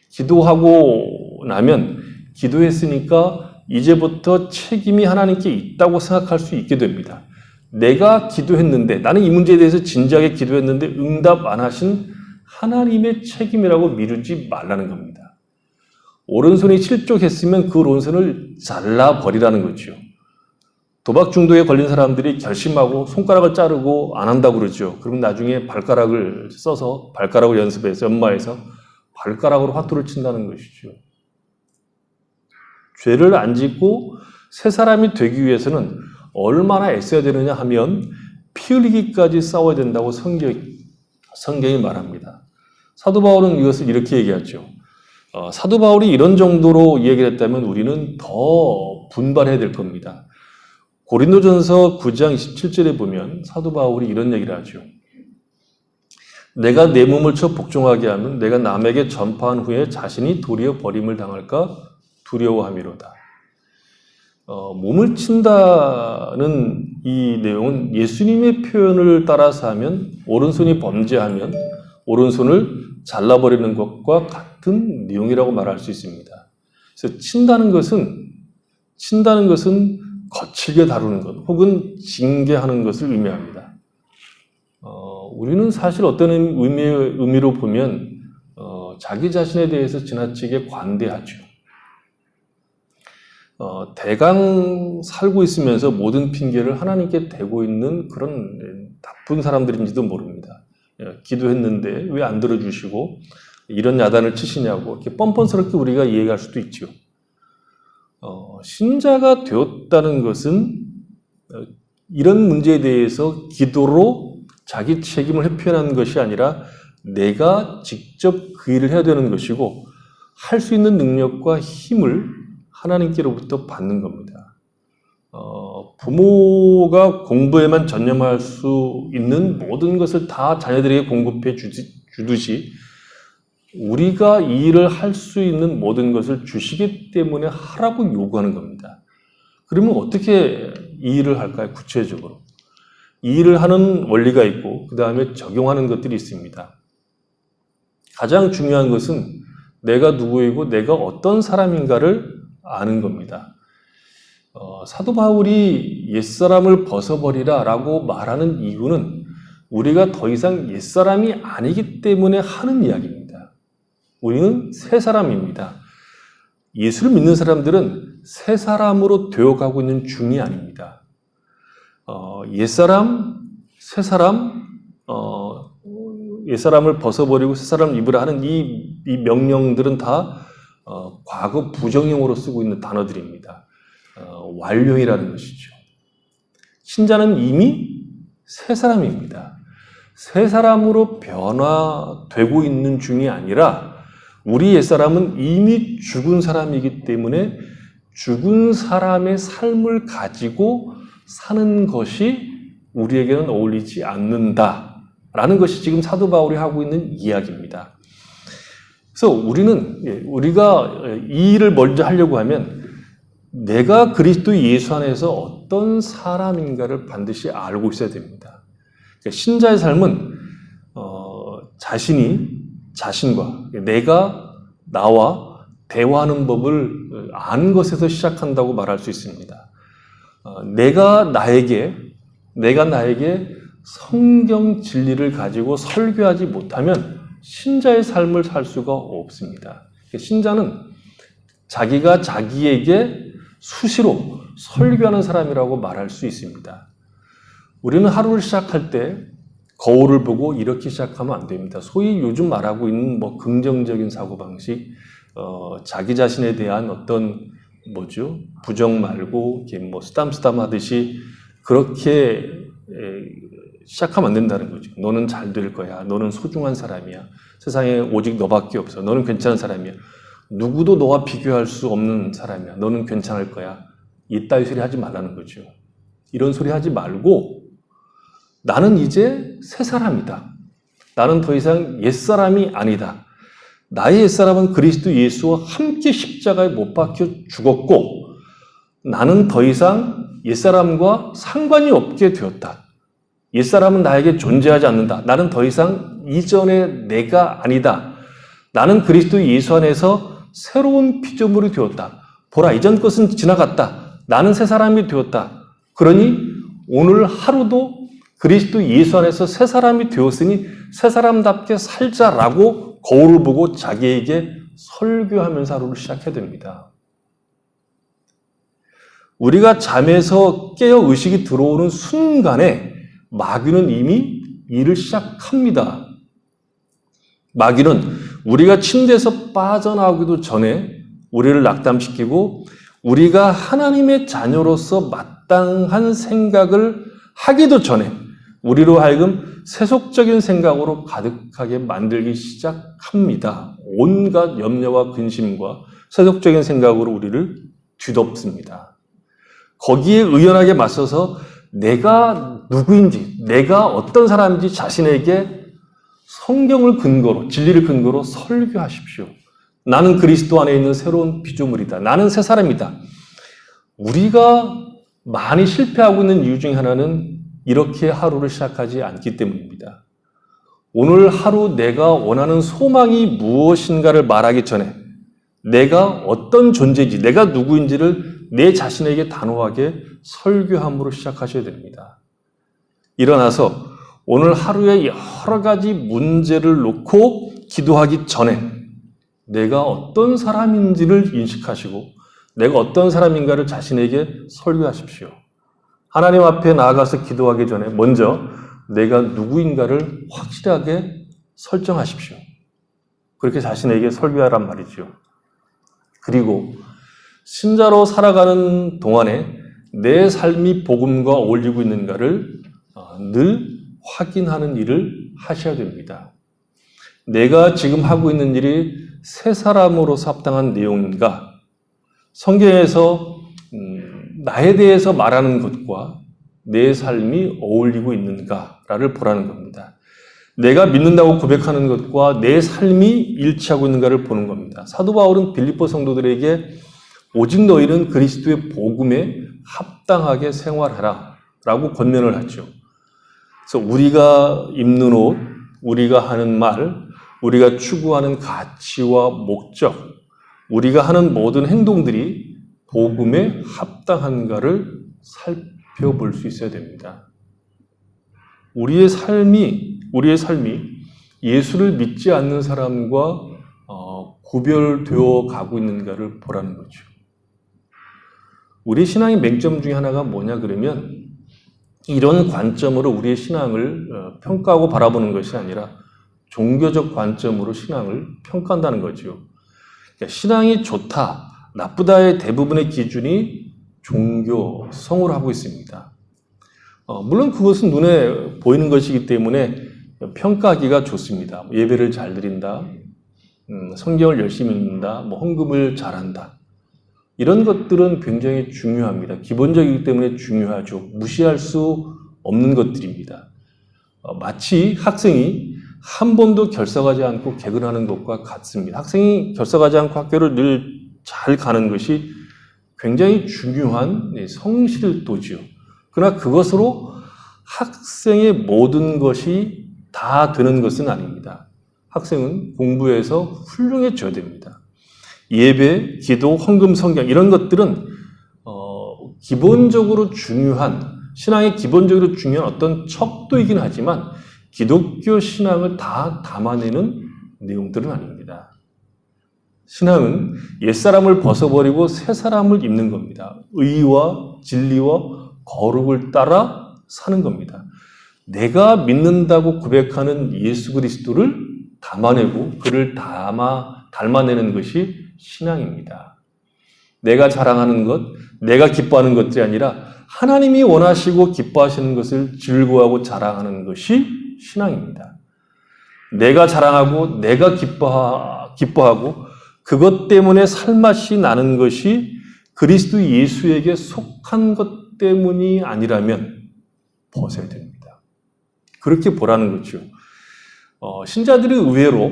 기도하고 나면 기도했으니까 이제부터 책임이 하나님께 있다고 생각할 수 있게 됩니다. 내가 기도했는데 나는 이 문제에 대해서 진지하게 기도했는데 응답 안 하신 하나님의 책임이라고 미루지 말라는 겁니다. 오른손이 실족했으면 그 오른손을 잘라버리라는 거죠. 도박 중독에 걸린 사람들이 결심하고 손가락을 자르고 안 한다고 그러죠. 그러면 나중에 발가락을 써서 발가락을 연마해서 발가락으로 화투를 친다는 것이죠. 죄를 안 짓고 새 사람이 되기 위해서는 얼마나 애써야 되느냐 하면 피 흘리기까지 싸워야 된다고 성경이 말합니다. 사도 바울은 이것을 이렇게 얘기하죠. 사도 바울이 이런 정도로 얘기를 했다면 우리는 더 분발해야 될 겁니다. 고린도전서 9장 27절에 보면 사도 바울이 이런 얘기를 하죠. 내가 내 몸을 쳐 복종하게 하면 내가 남에게 전파한 후에 자신이 도리어 버림을 당할까 두려워함이로다. 몸을 친다는 이 내용은 예수님의 표현을 따라서 하면 오른손이 범죄하면 오른손을 잘라버리는 것과 같은 내용이라고 말할 수 있습니다. 그래서 친다는 것은 거칠게 다루는 것 혹은 징계하는 것을 의미합니다. 우리는 사실 어떤 의미로 보면 자기 자신에 대해서 지나치게 관대하죠. 대강 살고 있으면서 모든 핑계를 하나님께 대고 있는 그런 나쁜 사람들인지도 모릅니다. 기도했는데 왜 안 들어주시고 이런 야단을 치시냐고 이렇게 뻔뻔스럽게 우리가 이해할 수도 있죠. 신자가 되었다는 것은 이런 문제에 대해서 기도로 자기 책임을 회피하는 것이 아니라 내가 직접 그 일을 해야 되는 것이고 할 수 있는 능력과 힘을 하나님께로부터 받는 겁니다. 부모가 공부에만 전념할 수 있는 모든 것을 다 자녀들에게 공급해 주듯이 우리가 이 일을 할 수 있는 모든 것을 주시기 때문에 하라고 요구하는 겁니다. 그러면 어떻게 이 일을 할까요? 구체적으로. 이 일을 하는 원리가 있고 그 다음에 적용하는 것들이 있습니다. 가장 중요한 것은 내가 누구이고 내가 어떤 사람인가를 아는 겁니다. 사도 바울이 옛사람을 벗어버리라 라고 말하는 이유는 우리가 더 이상 옛사람이 아니기 때문에 하는 이야기입니다. 우리는 새 사람입니다. 예수를 믿는 사람들은 새 사람으로 되어가고 있는 중이 아닙니다. 옛사람, 새 사람, 옛사람을 벗어버리고 새 사람을 입으라 하는 이 명령들은 다 과거 부정형으로 쓰고 있는 단어들입니다. 완료이라는 것이죠. 신자는 이미 새 사람입니다. 새 사람으로 변화되고 있는 중이 아니라 우리 옛사람은 이미 죽은 사람이기 때문에 죽은 사람의 삶을 가지고 사는 것이 우리에게는 어울리지 않는다라는 것이 지금 사도 바울이 하고 있는 이야기입니다. 그래서 우리가 이 일을 먼저 하려고 하면 내가 그리스도 예수 안에서 어떤 사람인가를 반드시 알고 있어야 됩니다. 그러니까 신자의 삶은 자신과 내가 나와 대화하는 법을 아는 것에서 시작한다고 말할 수 있습니다. 내가 나에게 성경 진리를 가지고 설교하지 못하면 신자의 삶을 살 수가 없습니다. 신자는 자기가 자기에게 수시로 설교하는 사람이라고 말할 수 있습니다. 우리는 하루를 시작할 때 거울을 보고 이렇게 시작하면 안 됩니다. 소위 요즘 말하고 있는 긍정적인 사고방식, 자기 자신에 대한 어떤 부정 말고 이렇게 쓰담쓰담 하듯이 그렇게 시작하면 안 된다는 거죠. 너는 잘 될 거야. 너는 소중한 사람이야. 세상에 오직 너밖에 없어. 너는 괜찮은 사람이야. 누구도 너와 비교할 수 없는 사람이야. 너는 괜찮을 거야. 이따위 소리 하지 말라는 거죠. 이런 소리 하지 말고 나는 이제 새 사람이다. 나는 더 이상 옛사람이 아니다. 나의 옛사람은 그리스도 예수와 함께 십자가에 못 박혀 죽었고 나는 더 이상 옛사람과 상관이 없게 되었다. 옛사람은 나에게 존재하지 않는다. 나는 더 이상 이전의 내가 아니다. 나는 그리스도 예수 안에서 새로운 피조물이 되었다. 보라, 이전 것은 지나갔다. 나는 새 사람이 되었다. 그러니 오늘 하루도 그리스도 예수 안에서 새 사람이 되었으니 새 사람답게 살자라고 거울을 보고 자기에게 설교하면서 하루를 시작해야 됩니다. 우리가 잠에서 깨어 의식이 들어오는 순간에 마귀는 이미 일을 시작합니다. 마귀는 우리가 침대에서 빠져나오기도 전에 우리를 낙담시키고 우리가 하나님의 자녀로서 마땅한 생각을 하기도 전에 우리로 하여금 세속적인 생각으로 가득하게 만들기 시작합니다. 온갖 염려와 근심과 세속적인 생각으로 우리를 뒤덮습니다. 거기에 의연하게 맞서서 내가 누구인지, 내가 어떤 사람인지 자신에게 성경을 근거로, 진리를 근거로 설교하십시오. 나는 그리스도 안에 있는 새로운 피조물이다. 나는 새 사람이다. 우리가 많이 실패하고 있는 이유 중에 하나는 이렇게 하루를 시작하지 않기 때문입니다. 오늘 하루 내가 원하는 소망이 무엇인가를 말하기 전에 내가 어떤 존재인지, 내가 누구인지를 내 자신에게 단호하게 설교함으로 시작하셔야 됩니다. 일어나서 오늘 하루에 여러 가지 문제를 놓고 기도하기 전에 내가 어떤 사람인지를 인식하시고 내가 어떤 사람인가를 자신에게 설교하십시오. 하나님 앞에 나아가서 기도하기 전에 먼저 내가 누구인가를 확실하게 설정하십시오. 그렇게 자신에게 설교하란 말이죠. 그리고 신자로 살아가는 동안에 내 삶이 복음과 어울리고 있는가를 늘 확인하는 일을 하셔야 됩니다. 내가 지금 하고 있는 일이 새 사람으로서 합당한 내용인가? 성경에서 나에 대해서 말하는 것과 내 삶이 어울리고 있는가를 보라는 겁니다. 내가 믿는다고 고백하는 것과 내 삶이 일치하고 있는가를 보는 겁니다. 사도 바울은 빌립보 성도들에게 오직 너희는 그리스도의 복음에 합당하게 생활하라 라고 권면을 하죠. 그래서 우리가 입는 옷, 우리가 하는 말, 우리가 추구하는 가치와 목적, 우리가 하는 모든 행동들이 복음에 합당한가를 살펴볼 수 있어야 됩니다. 우리의 삶이 예수를 믿지 않는 사람과 구별되어 가고 있는가를 보라는 거죠. 우리 신앙의 맹점 중에 하나가 뭐냐 그러면 이런 관점으로 우리의 신앙을 평가하고 바라보는 것이 아니라 종교적 관점으로 신앙을 평가한다는 거죠. 그러니까 신앙이 좋다, 나쁘다의 대부분의 기준이 종교성으로 하고 있습니다. 물론 그것은 눈에 보이는 것이기 때문에 평가하기가 좋습니다. 예배를 잘 드린다, 성경을 열심히 읽는다, 헌금을 잘한다. 이런 것들은 굉장히 중요합니다. 기본적이기 때문에 중요하죠. 무시할 수 없는 것들입니다. 마치 학생이 한 번도 결석하지 않고 개근하는 것과 같습니다. 학생이 결석하지 않고 학교를 늘 잘 가는 것이 굉장히 중요한 성실도지요. 그러나 그것으로 학생의 모든 것이 다 되는 것은 아닙니다. 학생은 공부에서 훌륭해져야 됩니다. 예배, 기도, 헌금, 성경 이런 것들은 기본적으로 중요한, 신앙의 기본적으로 중요한 어떤 척도이긴 하지만 기독교 신앙을 다 담아내는 내용들은 아닙니다. 신앙은 옛사람을 벗어버리고 새 사람을 입는 겁니다. 의와 진리와 거룩을 따라 사는 겁니다. 내가 믿는다고 고백하는 예수 그리스도를 담아내고 그를 닮아내는 것이 신앙입니다. 내가 자랑하는 것, 내가 기뻐하는 것이 아니라 하나님이 원하시고 기뻐하시는 것을 즐거워하고 자랑하는 것이 신앙입니다. 내가 자랑하고 내가 기뻐하고 그것 때문에 살맛이 나는 것이 그리스도 예수에게 속한 것 때문이 아니라면 벗어야 됩니다. 그렇게 보라는 거죠. 신자들이 의외로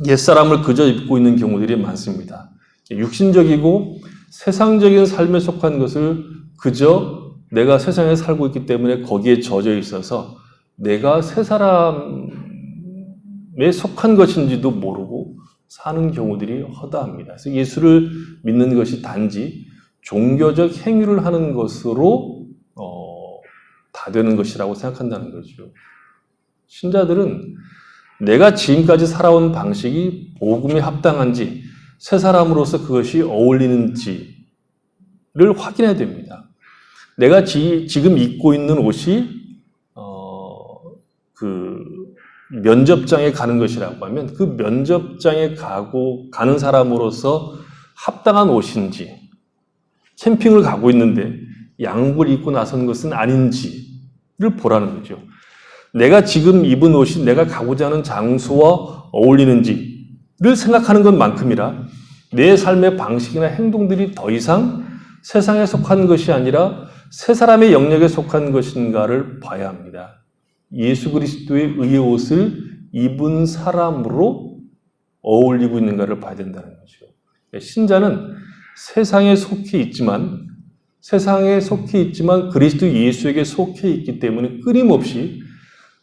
옛사람을 그저 입고 있는 경우들이 많습니다. 육신적이고 세상적인 삶에 속한 것을 그저 내가 세상에 살고 있기 때문에 거기에 젖어 있어서 내가 새 사람에 속한 것인지도 모르고 사는 경우들이 허다합니다. 그래서 예수를 믿는 것이 단지 종교적 행위를 하는 것으로 다 되는 것이라고 생각한다는 거죠. 신자들은 내가 지금까지 살아온 방식이 복음에 합당한지 새 사람으로서 그것이 어울리는지를 확인해야 됩니다. 내가 지금 입고 있는 옷이 면접장에 가는 것이라고 하면 그 면접장에 가는 사람으로서 합당한 옷인지, 캠핑을 가고 있는데 양복을 입고 나선 것은 아닌지를 보라는 거죠. 내가 지금 입은 옷이 내가 가고자 하는 장소와 어울리는지를 생각하는 것만큼이라 내 삶의 방식이나 행동들이 더 이상 세상에 속한 것이 아니라 새 사람의 영역에 속한 것인가를 봐야 합니다. 예수 그리스도의 의의 옷을 입은 사람으로 어울리고 있는가를 봐야 된다는 거죠. 신자는 세상에 속해 있지만 그리스도 예수에게 속해 있기 때문에 끊임없이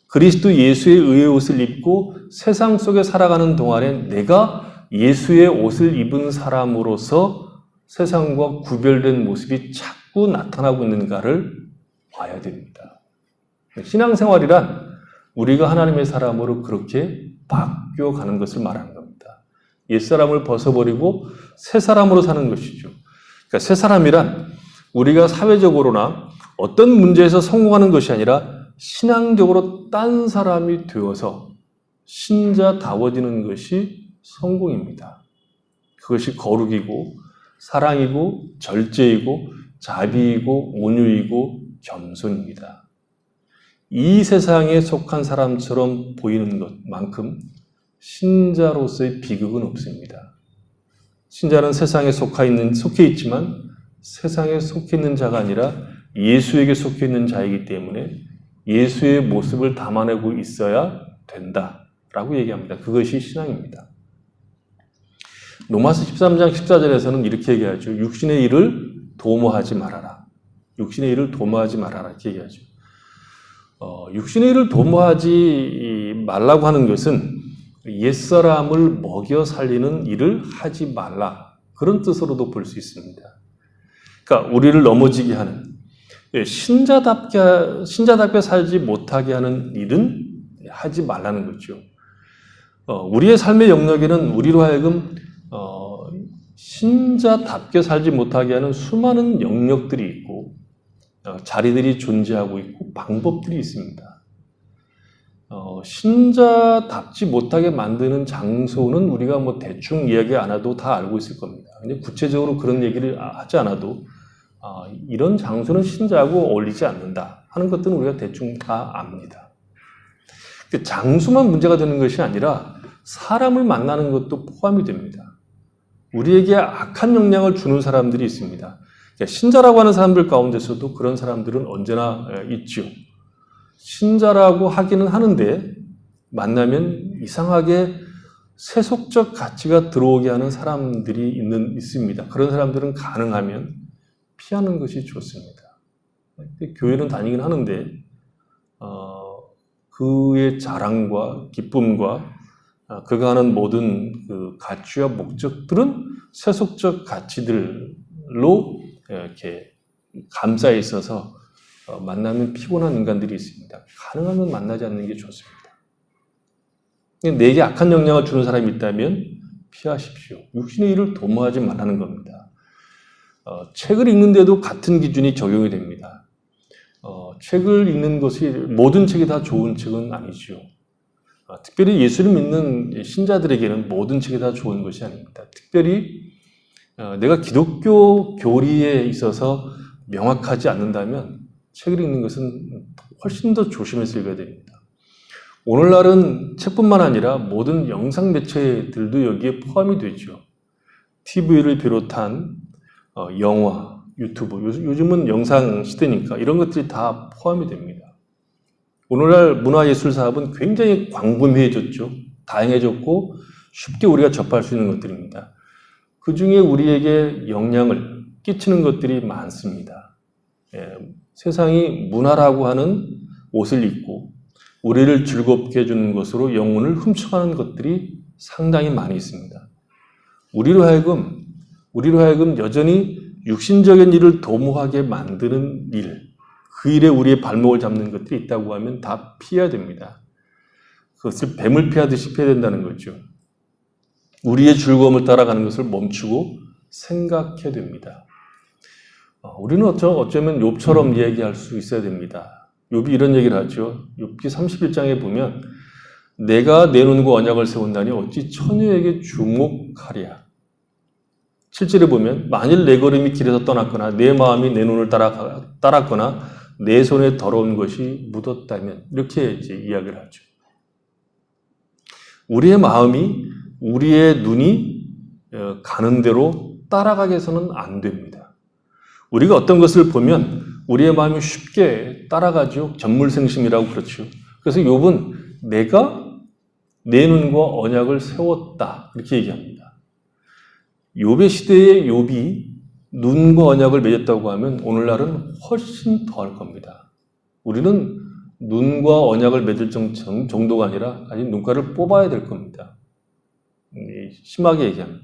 그리스도 예수의 의의 옷을 입고 세상 속에 살아가는 동안에 내가 예수의 옷을 입은 사람으로서 세상과 구별된 모습이 자꾸 나타나고 있는가를 봐야 됩니다. 신앙생활이란 우리가 하나님의 사람으로 그렇게 바뀌어가는 것을 말하는 겁니다. 옛사람을 벗어버리고 새 사람으로 사는 것이죠. 그러니까 새 사람이란 우리가 사회적으로나 어떤 문제에서 성공하는 것이 아니라 신앙적으로 딴 사람이 되어서 신자다워지는 것이 성공입니다. 그것이 거룩이고 사랑이고 절제이고 자비이고 온유이고 겸손입니다. 이 세상에 속한 사람처럼 보이는 것만큼 신자로서의 비극은 없습니다. 신자는 세상에 속해 있지만 세상에 속해 있는 자가 아니라 예수에게 속해 있는 자이기 때문에 예수의 모습을 담아내고 있어야 된다라고 얘기합니다. 그것이 신앙입니다. 로마서 13장 14절에서는 이렇게 얘기하죠. 육신의 일을 도모하지 말아라. 육신의 일을 도모하지 말아라 이렇게 얘기하죠. 육신의 일을 도모하지 말라고 하는 것은 옛사람을 먹여 살리는 일을 하지 말라. 그런 뜻으로도 볼 수 있습니다. 그러니까 우리를 넘어지게 하는 신자답게 살지 못하게 하는 일은 하지 말라는 거죠. 우리의 삶의 영역에는 우리로 하여금 신자답게 살지 못하게 하는 수많은 영역들이 있고 자리들이 존재하고 있고 방법들이 있습니다. 신자답지 못하게 만드는 장소는 우리가 뭐 대충 이야기 안 해도 다 알고 있을 겁니다. 근데 구체적으로 그런 얘기를 하지 않아도 이런 장소는 신자하고 어울리지 않는다 하는 것들은 우리가 대충 다 압니다. 장소만 문제가 되는 것이 아니라 사람을 만나는 것도 포함이 됩니다. 우리에게 악한 영향을 주는 사람들이 있습니다. 신자라고 하는 사람들 가운데서도 그런 사람들은 언제나 있죠. 신자라고 하기는 하는데 만나면 이상하게 세속적 가치가 들어오게 하는 사람들이 있습니다. 그런 사람들은 가능하면 피하는 것이 좋습니다. 교회는 다니긴 하는데 그의 자랑과 기쁨과 그가 하는 모든 그 가치와 목적들은 세속적 가치들로 이렇게 감싸 있어서 만나면 피곤한 인간들이 있습니다. 가능하면 만나지 않는 게 좋습니다. 내게 악한 영향을 주는 사람이 있다면 피하십시오. 육신의 일을 도모하지 말라는 겁니다. 책을 읽는데도 같은 기준이 적용이 됩니다. 책을 읽는 것이 모든 책이 다 좋은 책은 아니죠. 특별히 예수를 믿는 신자들에게는 모든 책이 다 좋은 것이 아닙니다. 특별히 내가 기독교 교리에 있어서 명확하지 않는다면 책을 읽는 것은 훨씬 더 조심해서 읽어야 됩니다. 오늘날은 책뿐만 아니라 모든 영상 매체들도 여기에 포함이 되죠. TV를 비롯한 영화, 유튜브, 요즘은 영상 시대니까 이런 것들이 다 포함이 됩니다. 오늘날 문화예술 사업은 굉장히 광범위해졌죠. 다양해졌고 쉽게 우리가 접할 수 있는 것들입니다. 그 중에 우리에게 영향을 끼치는 것들이 많습니다. 세상이 문화라고 하는 옷을 입고 우리를 즐겁게 해주는 것으로 영혼을 훔쳐가는 것들이 상당히 많이 있습니다. 우리로 하여금 여전히 육신적인 일을 도모하게 만드는 일, 그 일에 우리의 발목을 잡는 것들이 있다고 하면 다 피해야 됩니다. 그것을 뱀을 피하듯이 피해야 된다는 거죠. 우리의 즐거움을 따라가는 것을 멈추고 생각해야 됩니다. 우리는 어쩌면 욥처럼 얘기할 수 있어야 됩니다. 욥이 이런 얘기를 하죠. 욥기 31장에 보면 내가 내 눈과 언약을 세운다니 어찌 처녀에게 주목하랴. 7절에 보면 만일 내 걸음이 길에서 떠났거나 내 마음이 내 눈을 따랐거나 내 손에 더러운 것이 묻었다면 이렇게 이제 이야기를 하죠. 우리의 마음이 우리의 눈이 가는 대로 따라가게 해서는 안 됩니다. 우리가 어떤 것을 보면 우리의 마음이 쉽게 따라가죠. 견물생심이라고 그렇죠. 그래서 욥은 내가 내 눈과 언약을 세웠다 이렇게 얘기합니다. 욥의 시대에 욥이 눈과 언약을 맺었다고 하면 오늘날은 훨씬 더할 겁니다. 우리는 눈과 언약을 맺을 정도가 아니라 아직 눈가를 뽑아야 될 겁니다. 심하게 얘기하면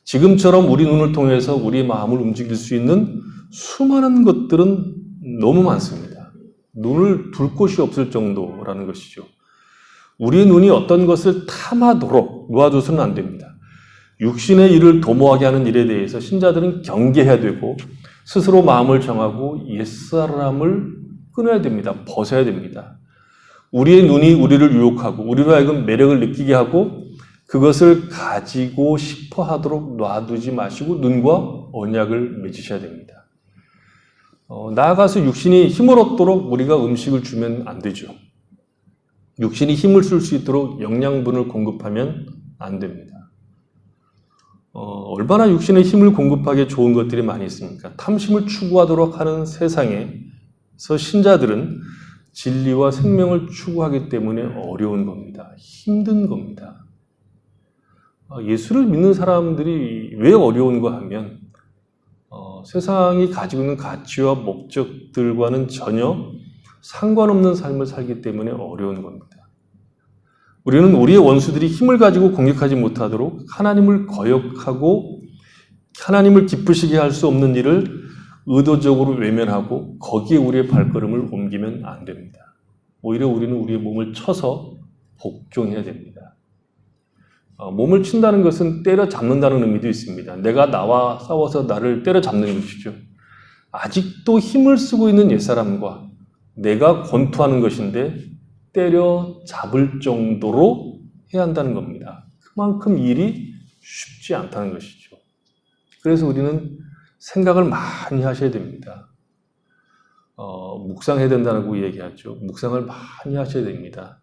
지금처럼 우리 눈을 통해서 우리의 마음을 움직일 수 있는 수많은 것들은 너무 많습니다. 눈을 둘 곳이 없을 정도라는 것이죠. 우리의 눈이 어떤 것을 탐하도록 놓아줘서는 안 됩니다. 육신의 일을 도모하게 하는 일에 대해서 신자들은 경계해야 되고 스스로 마음을 정하고 옛사람을 끊어야 됩니다. 벗어야 됩니다. 우리의 눈이 우리를 유혹하고 우리로 하여금 매력을 느끼게 하고 그것을 가지고 싶어 하도록 놔두지 마시고 눈과 언약을 맺으셔야 됩니다. 나아가서 육신이 힘을 얻도록 우리가 음식을 주면 안 되죠. 육신이 힘을 쓸 수 있도록 영양분을 공급하면 안 됩니다. 얼마나 육신의 힘을 공급하기에 좋은 것들이 많이 있습니까? 탐심을 추구하도록 하는 세상에서 신자들은 진리와 생명을 추구하기 때문에 어려운 겁니다. 힘든 겁니다. 예수를 믿는 사람들이 왜 어려운가 하면 세상이 가지고 있는 가치와 목적들과는 전혀 상관없는 삶을 살기 때문에 어려운 겁니다. 우리는 우리의 원수들이 힘을 가지고 공격하지 못하도록 하나님을 거역하고 하나님을 기쁘시게 할 수 없는 일을 의도적으로 외면하고 거기에 우리의 발걸음을 옮기면 안 됩니다. 오히려 우리는 우리의 몸을 쳐서 복종해야 됩니다. 몸을 친다는 것은 때려잡는다는 의미도 있습니다. 내가 나와 싸워서 나를 때려잡는 것이죠. 아직도 힘을 쓰고 있는 옛사람과 내가 권투하는 것인데 때려잡을 정도로 해야 한다는 겁니다. 그만큼 일이 쉽지 않다는 것이죠. 그래서 우리는 생각을 많이 하셔야 됩니다. 묵상해야 된다고 얘기하죠. 묵상을 많이 하셔야 됩니다.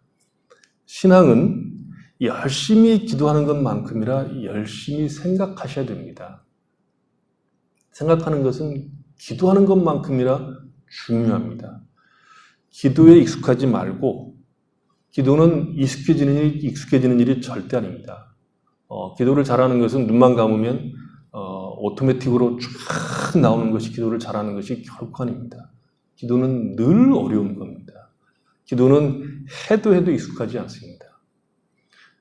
신앙은 열심히 기도하는 것만큼이라 열심히 생각하셔야 됩니다. 생각하는 것은 기도하는 것만큼이라 중요합니다. 기도에 익숙하지 말고 기도는 익숙해지는 일이 절대 아닙니다. 기도를 잘하는 것은 눈만 감으면 오토매틱으로 쫙 나오는 것이 기도를 잘하는 것이 결코 아닙니다. 기도는 늘 어려운 겁니다. 기도는 해도 익숙하지 않습니다.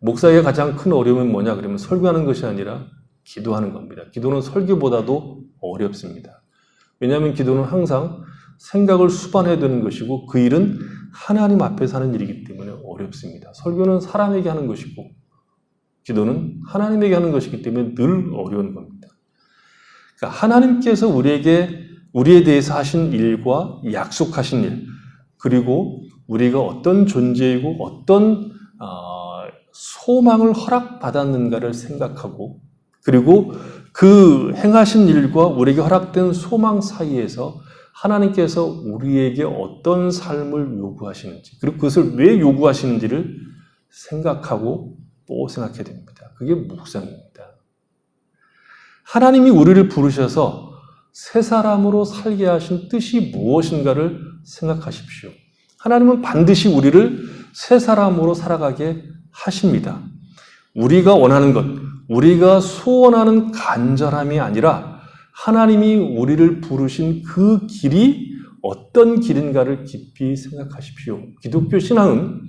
목사의 가장 큰 어려움은 뭐냐 그러면 설교하는 것이 아니라 기도하는 겁니다. 기도는 설교보다도 어렵습니다. 왜냐하면 기도는 항상 생각을 수반해야 되는 것이고 그 일은 하나님 앞에서 하는 일이기 때문에 어렵습니다. 설교는 사람에게 하는 것이고 기도는 하나님에게 하는 것이기 때문에 늘 어려운 겁니다. 그러니까 하나님께서 우리에 대해서 하신 일과 약속하신 일 그리고 우리가 어떤 존재이고 어떤 소망을 허락받았는가를 생각하고 그리고 그 행하신 일과 우리에게 허락된 소망 사이에서 하나님께서 우리에게 어떤 삶을 요구하시는지 그리고 그것을 왜 요구하시는지를 생각하고 또 생각해야 됩니다. 그게 묵상입니다. 하나님이 우리를 부르셔서 새 사람으로 살게 하신 뜻이 무엇인가를 생각하십시오. 하나님은 반드시 우리를 새 사람으로 살아가게 하십니다. 우리가 원하는 것, 우리가 소원하는 간절함이 아니라 하나님이 우리를 부르신 그 길이 어떤 길인가를 깊이 생각하십시오. 기독교 신앙은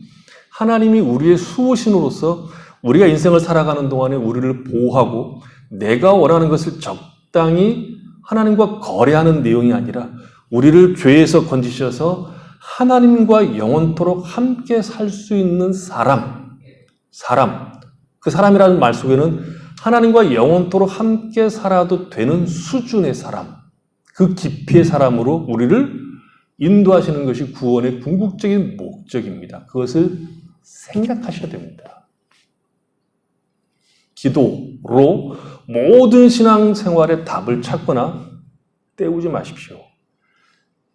하나님이 우리의 수호신으로서 우리가 인생을 살아가는 동안에 우리를 보호하고 내가 원하는 것을 적당히 하나님과 거래하는 내용이 아니라 우리를 죄에서 건지셔서 하나님과 영원토록 함께 살 수 있는 사람, 그 사람이라는 말 속에는 하나님과 영원토록 함께 살아도 되는 수준의 사람, 그 깊이의 사람으로 우리를 인도하시는 것이 구원의 궁극적인 목적입니다. 그것을 생각하셔야 됩니다. 기도로 모든 신앙생활의 답을 찾거나 때우지 마십시오.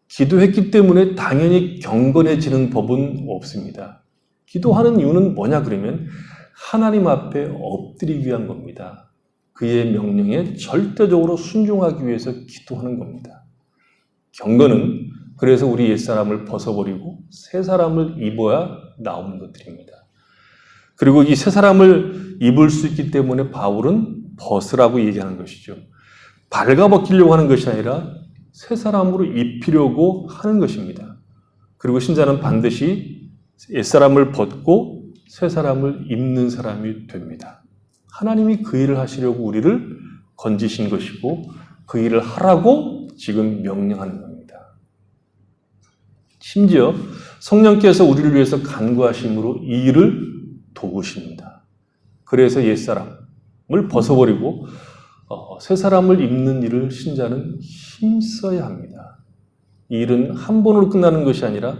기도했기 때문에 당연히 경건해지는 법은 없습니다. 기도하는 이유는 뭐냐 그러면 하나님 앞에 엎드리기 위한 겁니다. 그의 명령에 절대적으로 순종하기 위해서 기도하는 겁니다. 경건은 그래서 우리 옛사람을 벗어버리고 새 사람을 입어야 나오는 것들입니다. 그리고 이 새 사람을 입을 수 있기 때문에 바울은 벗으라고 얘기하는 것이죠. 발가벗기려고 하는 것이 아니라 새 사람으로 입히려고 하는 것입니다. 그리고 신자는 반드시 옛사람을 벗고 새 사람을 입는 사람이 됩니다. 하나님이 그 일을 하시려고 우리를 건지신 것이고 그 일을 하라고 지금 명령하는 겁니다. 심지어 성령께서 우리를 위해서 간구하심으로 이 일을 도우십니다. 그래서 옛사람을 벗어버리고 새 사람을 입는 일을 신자는 힘써야 합니다. 이 일은 한 번으로 끝나는 것이 아니라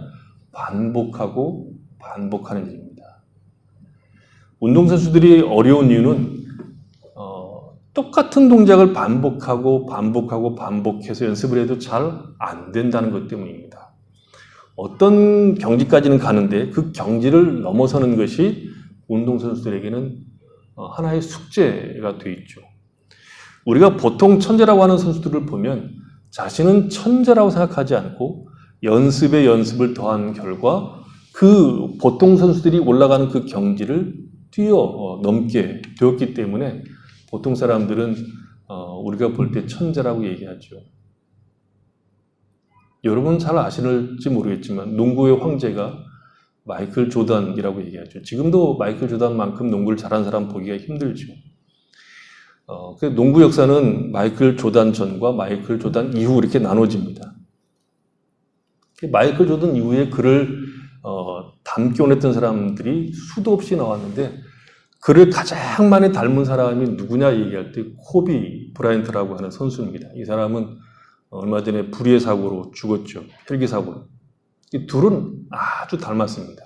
반복하고 반복하는 일입니다. 운동선수들이 어려운 이유는 똑같은 동작을 반복해서 연습을 해도 잘 안 된다는 것 때문입니다. 어떤 경지까지는 가는데 그 경지를 넘어서는 것이 운동선수들에게는 하나의 숙제가 되어 있죠. 우리가 보통 천재라고 하는 선수들을 보면 자신은 천재라고 생각하지 않고 연습에 연습을 더한 결과 그 보통 선수들이 올라가는 그 경지를 뛰어넘게 되었기 때문에 보통 사람들은 우리가 볼 때 천재라고 얘기하죠. 여러분 잘 아실지 모르겠지만 농구의 황제가 마이클 조던이라고 얘기하죠. 지금도 마이클 조던만큼 농구를 잘하는 사람 보기가 힘들죠. 그 농구 역사는 마이클 조던 전과 마이클 조던 이후 이렇게 나눠집니다. 마이클 조던 이후에 그를 닮기원 했던 사람들이 수도 없이 나왔는데 그를 가장 많이 닮은 사람이 누구냐 얘기할 때 코비 브라이언트라고 하는 선수입니다. 이 사람은 얼마 전에 불의의 사고로 죽었죠. 헬기 사고로. 이 둘은 아주 닮았습니다.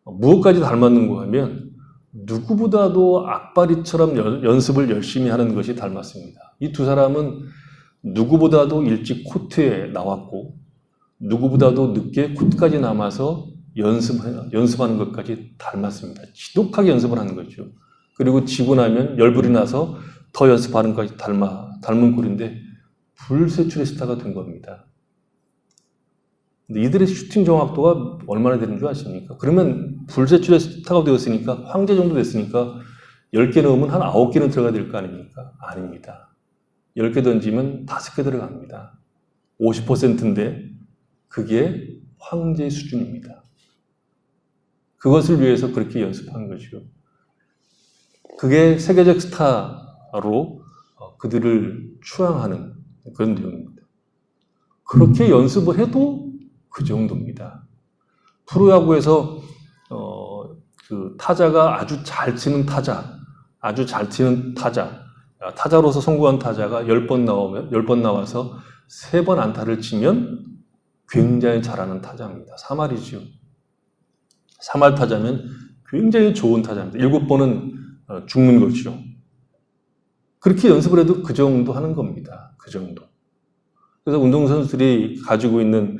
무엇까지 닮았는가 하면 누구보다도 악바리처럼 연습을 열심히 하는 것이 닮았습니다. 이 두 사람은 누구보다도 일찍 코트에 나왔고 누구보다도 늦게 코트까지 남아서 연습하는 것까지 닮았습니다. 지독하게 연습을 하는 거죠. 그리고 지고 나면 열불이 나서 더 연습하는 것까지 닮은 꼴인데 불세출의 스타가 된 겁니다. 근데 이들의 슈팅 정확도가 얼마나 되는 줄 아십니까? 그러면 불세출의 스타가 되었으니까 황제 정도 됐으니까 10개 넣으면 한 9개는 들어가야 될 거 아닙니까? 아닙니다. 10개 던지면 5개 들어갑니다. 50%인데 그게 황제의 수준입니다. 그것을 위해서 그렇게 연습한 거죠. 그게 세계적 스타로 그들을 추앙하는 그런 내용입니다. 그렇게 연습을 해도 그 정도입니다. 프로야구에서 그 타자가 아주 잘 치는 타자로서 성공한 타자가 10번 나와서 3번 안타를 치면 굉장히 잘하는 타자입니다. 3할이죠. 3할 타자면 굉장히 좋은 타자입니다. 7번은 죽는 거죠. 그렇게 연습을 해도 그 정도 하는 겁니다. 그 정도. 그래서 운동선수들이 가지고 있는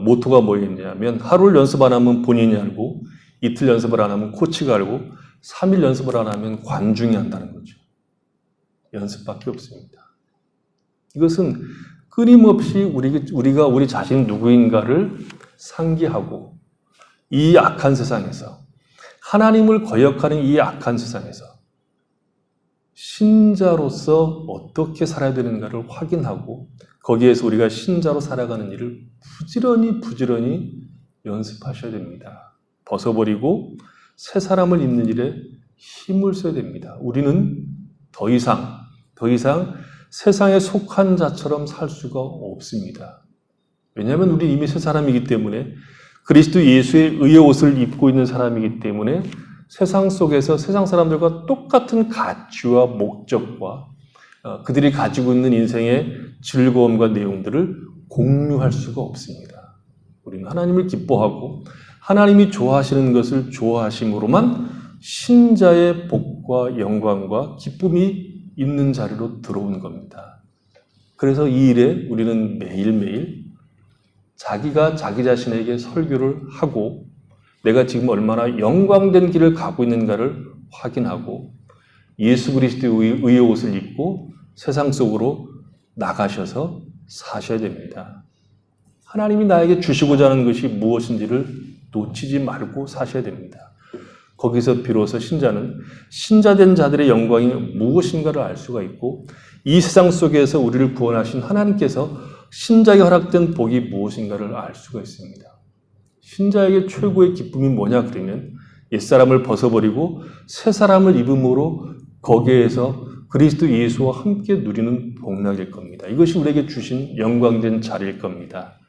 모토가 뭐였냐면 하루를 연습 안 하면 본인이 알고 이틀 연습을 안 하면 코치가 알고 3일 연습을 안 하면 관중이 안다는 거죠. 연습밖에 없습니다. 이것은 끊임없이 우리가 우리 자신이 누구인가를 상기하고 이 악한 세상에서 하나님을 거역하는 이 악한 세상에서 신자로서 어떻게 살아야 되는가를 확인하고 거기에서 우리가 신자로 살아가는 일을 부지런히 연습하셔야 됩니다. 벗어버리고 새 사람을 입는 일에 힘을 써야 됩니다. 우리는 더 이상 세상에 속한 자처럼 살 수가 없습니다. 왜냐하면 우리 이미 새 사람이기 때문에 그리스도 예수의 의의 옷을 입고 있는 사람이기 때문에 세상 속에서 세상 사람들과 똑같은 가치와 목적과 그들이 가지고 있는 인생의 즐거움과 내용들을 공유할 수가 없습니다. 우리는 하나님을 기뻐하고 하나님이 좋아하시는 것을 좋아하심으로만 신자의 복과 영광과 기쁨이 있는 자리로 들어오는 겁니다. 그래서 이 일에 우리는 매일매일 자기가 자기 자신에게 설교를 하고 내가 지금 얼마나 영광된 길을 가고 있는가를 확인하고 예수 그리스도의 의의 옷을 입고 세상 속으로 나가셔서 사셔야 됩니다. 하나님이 나에게 주시고자 하는 것이 무엇인지를 놓치지 말고 사셔야 됩니다. 거기서 비로소 신자는 신자된 자들의 영광이 무엇인가를 알 수가 있고 이 세상 속에서 우리를 구원하신 하나님께서 신자에게 허락된 복이 무엇인가를 알 수가 있습니다. 신자에게 최고의 기쁨이 뭐냐 그러면 옛사람을 벗어버리고 새 사람을 입음으로 거기에서 그리스도 예수와 함께 누리는 복락일 겁니다. 이것이 우리에게 주신 영광된 자리일 겁니다.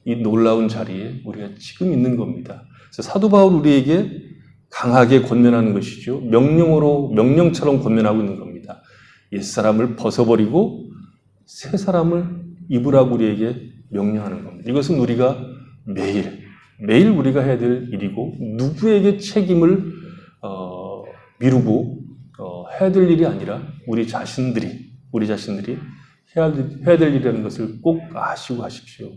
이 놀라운 자리에 우리가 지금 있는 겁니다. 그래서 사도 바울 우리에게 강하게 권면하는 것이죠. 명령처럼 권면하고 있는 겁니다. 옛사람을 벗어버리고 새 사람을 입으라고 우리에게 명령하는 겁니다. 이것은 우리가 매일 우리가 해야 될 일이고 누구에게 책임을 미루고 해야 될 일이 아니라 우리 자신들이 해야 될 일이라는 것을 꼭 아시고 하십시오.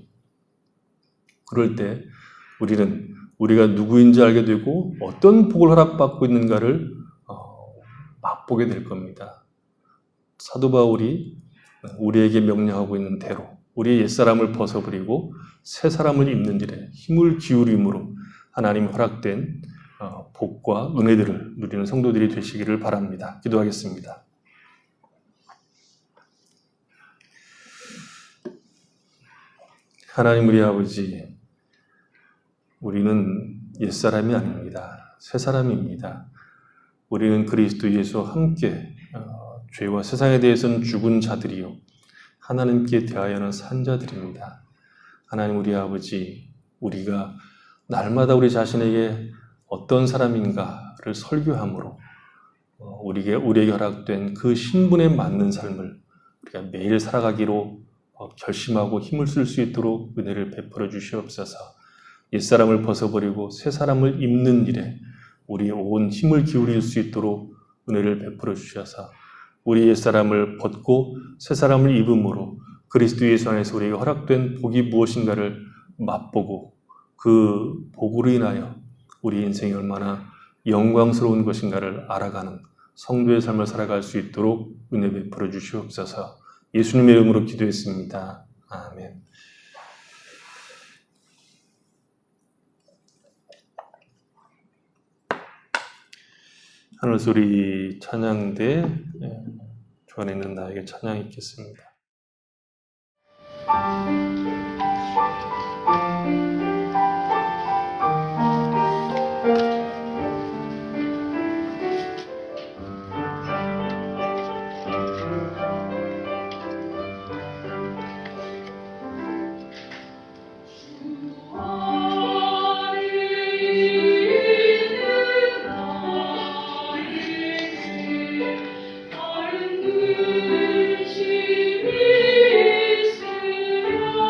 그럴 때 우리가 누구인지 알게 되고 어떤 복을 허락받고 있는가를 맛보게 될 겁니다. 사도 바울이 우리에게 명령하고 있는 대로 우리의 옛사람을 벗어버리고 새 사람을 입는 일에 힘을 기울임으로 하나님이 허락된 복과 은혜들을 누리는 성도들이 되시기를 바랍니다. 기도하겠습니다. 하나님 우리 아버지, 우리는 옛사람이 아닙니다. 새 사람입니다. 우리는 그리스도 예수와 함께 죄와 세상에 대해서는 죽은 자들이요 하나님께 대하여는 산 자들입니다. 하나님 우리 아버지, 우리가 날마다 우리 자신에게 어떤 사람인가를 설교함으로 우리에게 허락된 그 신분에 맞는 삶을 우리가 매일 살아가기로 결심하고 힘을 쓸 수 있도록 은혜를 베풀어 주시옵소서. 옛사람을 벗어버리고 새 사람을 입는 일에 우리의 온 힘을 기울일 수 있도록 은혜를 베풀어 주셔서 우리 옛사람을 벗고 새 사람을 입음으로 그리스도 예수 안에서 우리에게 허락된 복이 무엇인가를 맛보고 그 복으로 인하여 우리 인생이 얼마나 영광스러운 것인가를 알아가는 성도의 삶을 살아갈 수 있도록 은혜 베풀어 주시옵소서. 예수님의 이름으로 기도했습니다. 아멘. 하늘소리 찬양대 주 안에 있는 나에게 찬양 있겠습니다. 다른 근심이 있으랴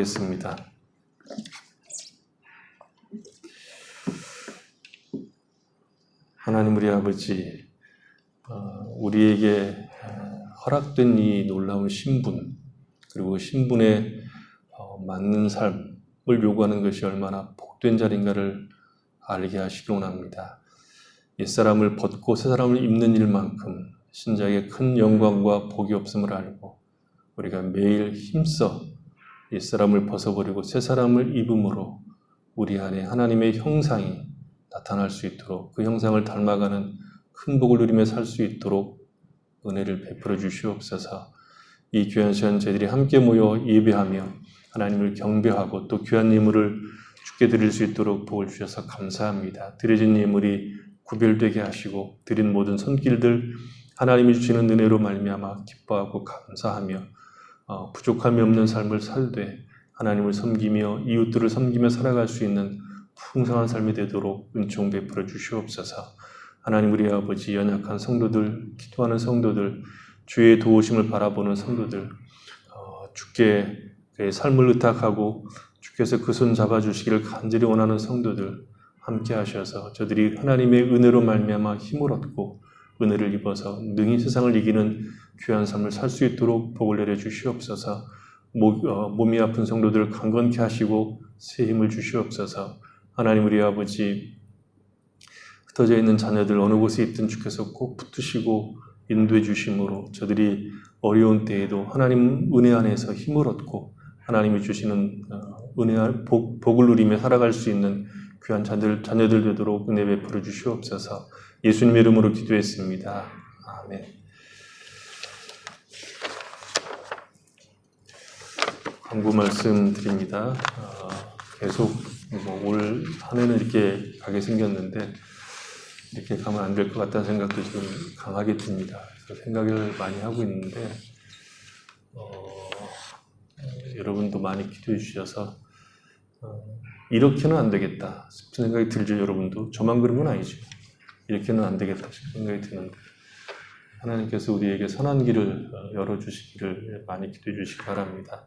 기도하겠습니다. 하나님 우리 아버지, 우리에게 허락된 이 놀라운 신분, 그리고 신분에 맞는 삶을 요구하는 것이 얼마나 복된 자리인가를 알게 하시기 원합니다. 옛사람을 벗고 새사람을 입는 일만큼 신자에게 큰 영광과 복이 없음을 알고 우리가 매일 힘써 옛사람을 벗어버리고 새사람을 입음으로 우리 안에 하나님의 형상이 나타날 수 있도록 그 형상을 닮아가는 큰 복을 누리며 살 수 있도록 은혜를 베풀어 주시옵소서. 이 귀한 시간 저희들이 함께 모여 예배하며 하나님을 경배하고 또 귀한 예물을 주께 드릴 수 있도록 복을 주셔서 감사합니다. 드려진 예물이 구별되게 하시고 드린 모든 손길들 하나님이 주시는 은혜로 말미암아 기뻐하고 감사하며 부족함이 없는 삶을 살되 하나님을 섬기며 이웃들을 섬기며 살아갈 수 있는 풍성한 삶이 되도록 은총 베풀어 주시옵소서. 하나님 우리 아버지, 연약한 성도들, 기도하는 성도들, 주의 도우심을 바라보는 성도들, 주께 그의 삶을 의탁하고 주께서 그 손 잡아주시기를 간절히 원하는 성도들 함께 하셔서 저들이 하나님의 은혜로 말미암아 힘을 얻고 은혜를 입어서 능히 세상을 이기는 귀한 삶을 살 수 있도록 복을 내려 주시옵소서. 몸이 아픈 성도들을 강건케 하시고 새 힘을 주시옵소서. 하나님 우리 아버지, 흩어져 있는 자녀들 어느 곳에 있든 주께서 꼭 붙드시고 인도해 주심으로 저들이 어려운 때에도 하나님 은혜 안에서 힘을 얻고 하나님이 주시는 복을 누리며 살아갈 수 있는 귀한 자녀들 되도록 은혜 베풀어 주시옵소서. 예수님의 이름으로 기도했습니다. 아멘. 광고 말씀 드립니다. 계속 올 한 해는 이렇게 가게 생겼는데 이렇게 가면 안 될 것 같다는 생각도 지금 강하게 듭니다. 그래서 생각을 많이 하고 있는데 여러분도 많이 기도해 주셔서 이렇게는 안 되겠다 싶은 생각이 들죠. 여러분도 저만 그런 건 아니죠. 이렇게는 안 되겠다 싶은 생각이 드는데 하나님께서 우리에게 선한 길을 열어주시기를 많이 기도해 주시기 바랍니다.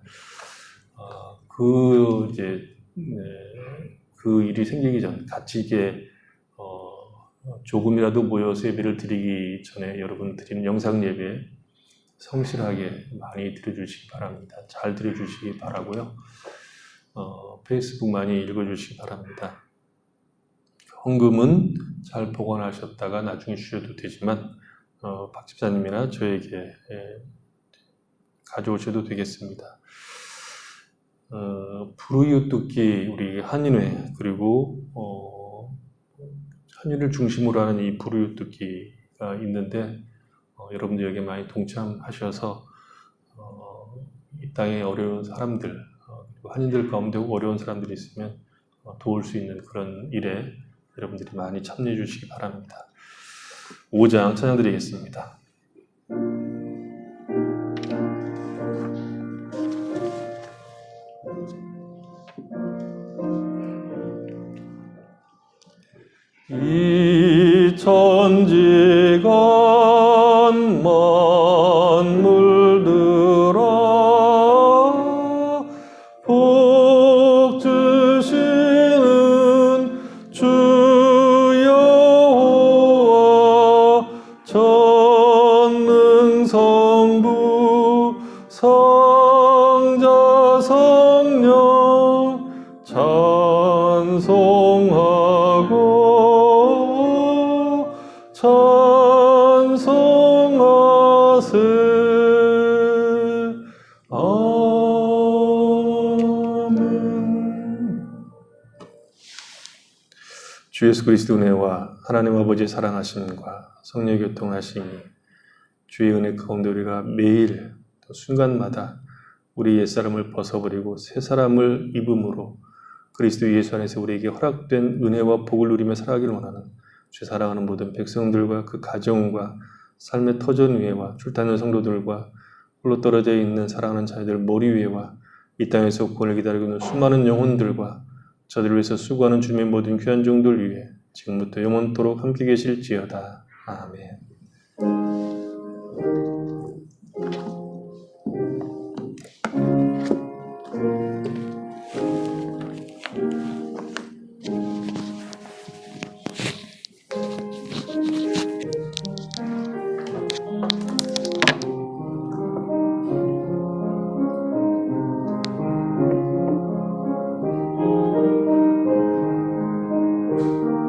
그 일이 생기기 전 같이 이게 조금이라도 모여서 예배를 드리기 전에 여러분 드리는 영상 예배 성실하게 많이 드려주시기 바랍니다. 잘 드려주시기 바라고요. 페이스북 많이 읽어주시기 바랍니다. 헌금은 잘 보관하셨다가 나중에 주셔도 되지만 박 집사님이나 저에게 가져오셔도 되겠습니다. 불우이웃돕기 우리 한인회 그리고 한인을 중심으로 하는 이 불우이웃돕기가 있는데 여러분들 여기에 많이 동참하셔서 이 땅에 어려운 사람들 그리고 한인들 가운데 어려운 사람들이 있으면 도울 수 있는 그런 일에 여러분들이 많이 참여해 주시기 바랍니다. 5장 찬양 드리겠습니다. 이 천지간 만물들아 복 주시는 주 여호와 전능성부 성자 성령 찬송하고 찬송하세. 아멘. 주 예수 그리스도 은혜와 하나님 아버지의 사랑하심과 성령의 교통하심이 주의 은혜 가운데 우리가 매일 또 순간마다 우리 옛사람을 벗어버리고 새사람을 입음으로 그리스도 예수 안에서 우리에게 허락된 은혜와 복을 누리며 살아가기를 원하는 주의 사랑하는 모든 백성들과 그 가정과 삶의 터전 위에와 출타하는 성도들과 홀로 떨어져 있는 사랑하는 자녀들 머리 위에와 이 땅에서 구원을 기다리고 있는 수많은 영혼들과 저들을 위해서 수고하는 주님의 모든 귀한 종들 위에 지금부터 영원토록 함께 계실지어다. 아멘. 주시옵소서.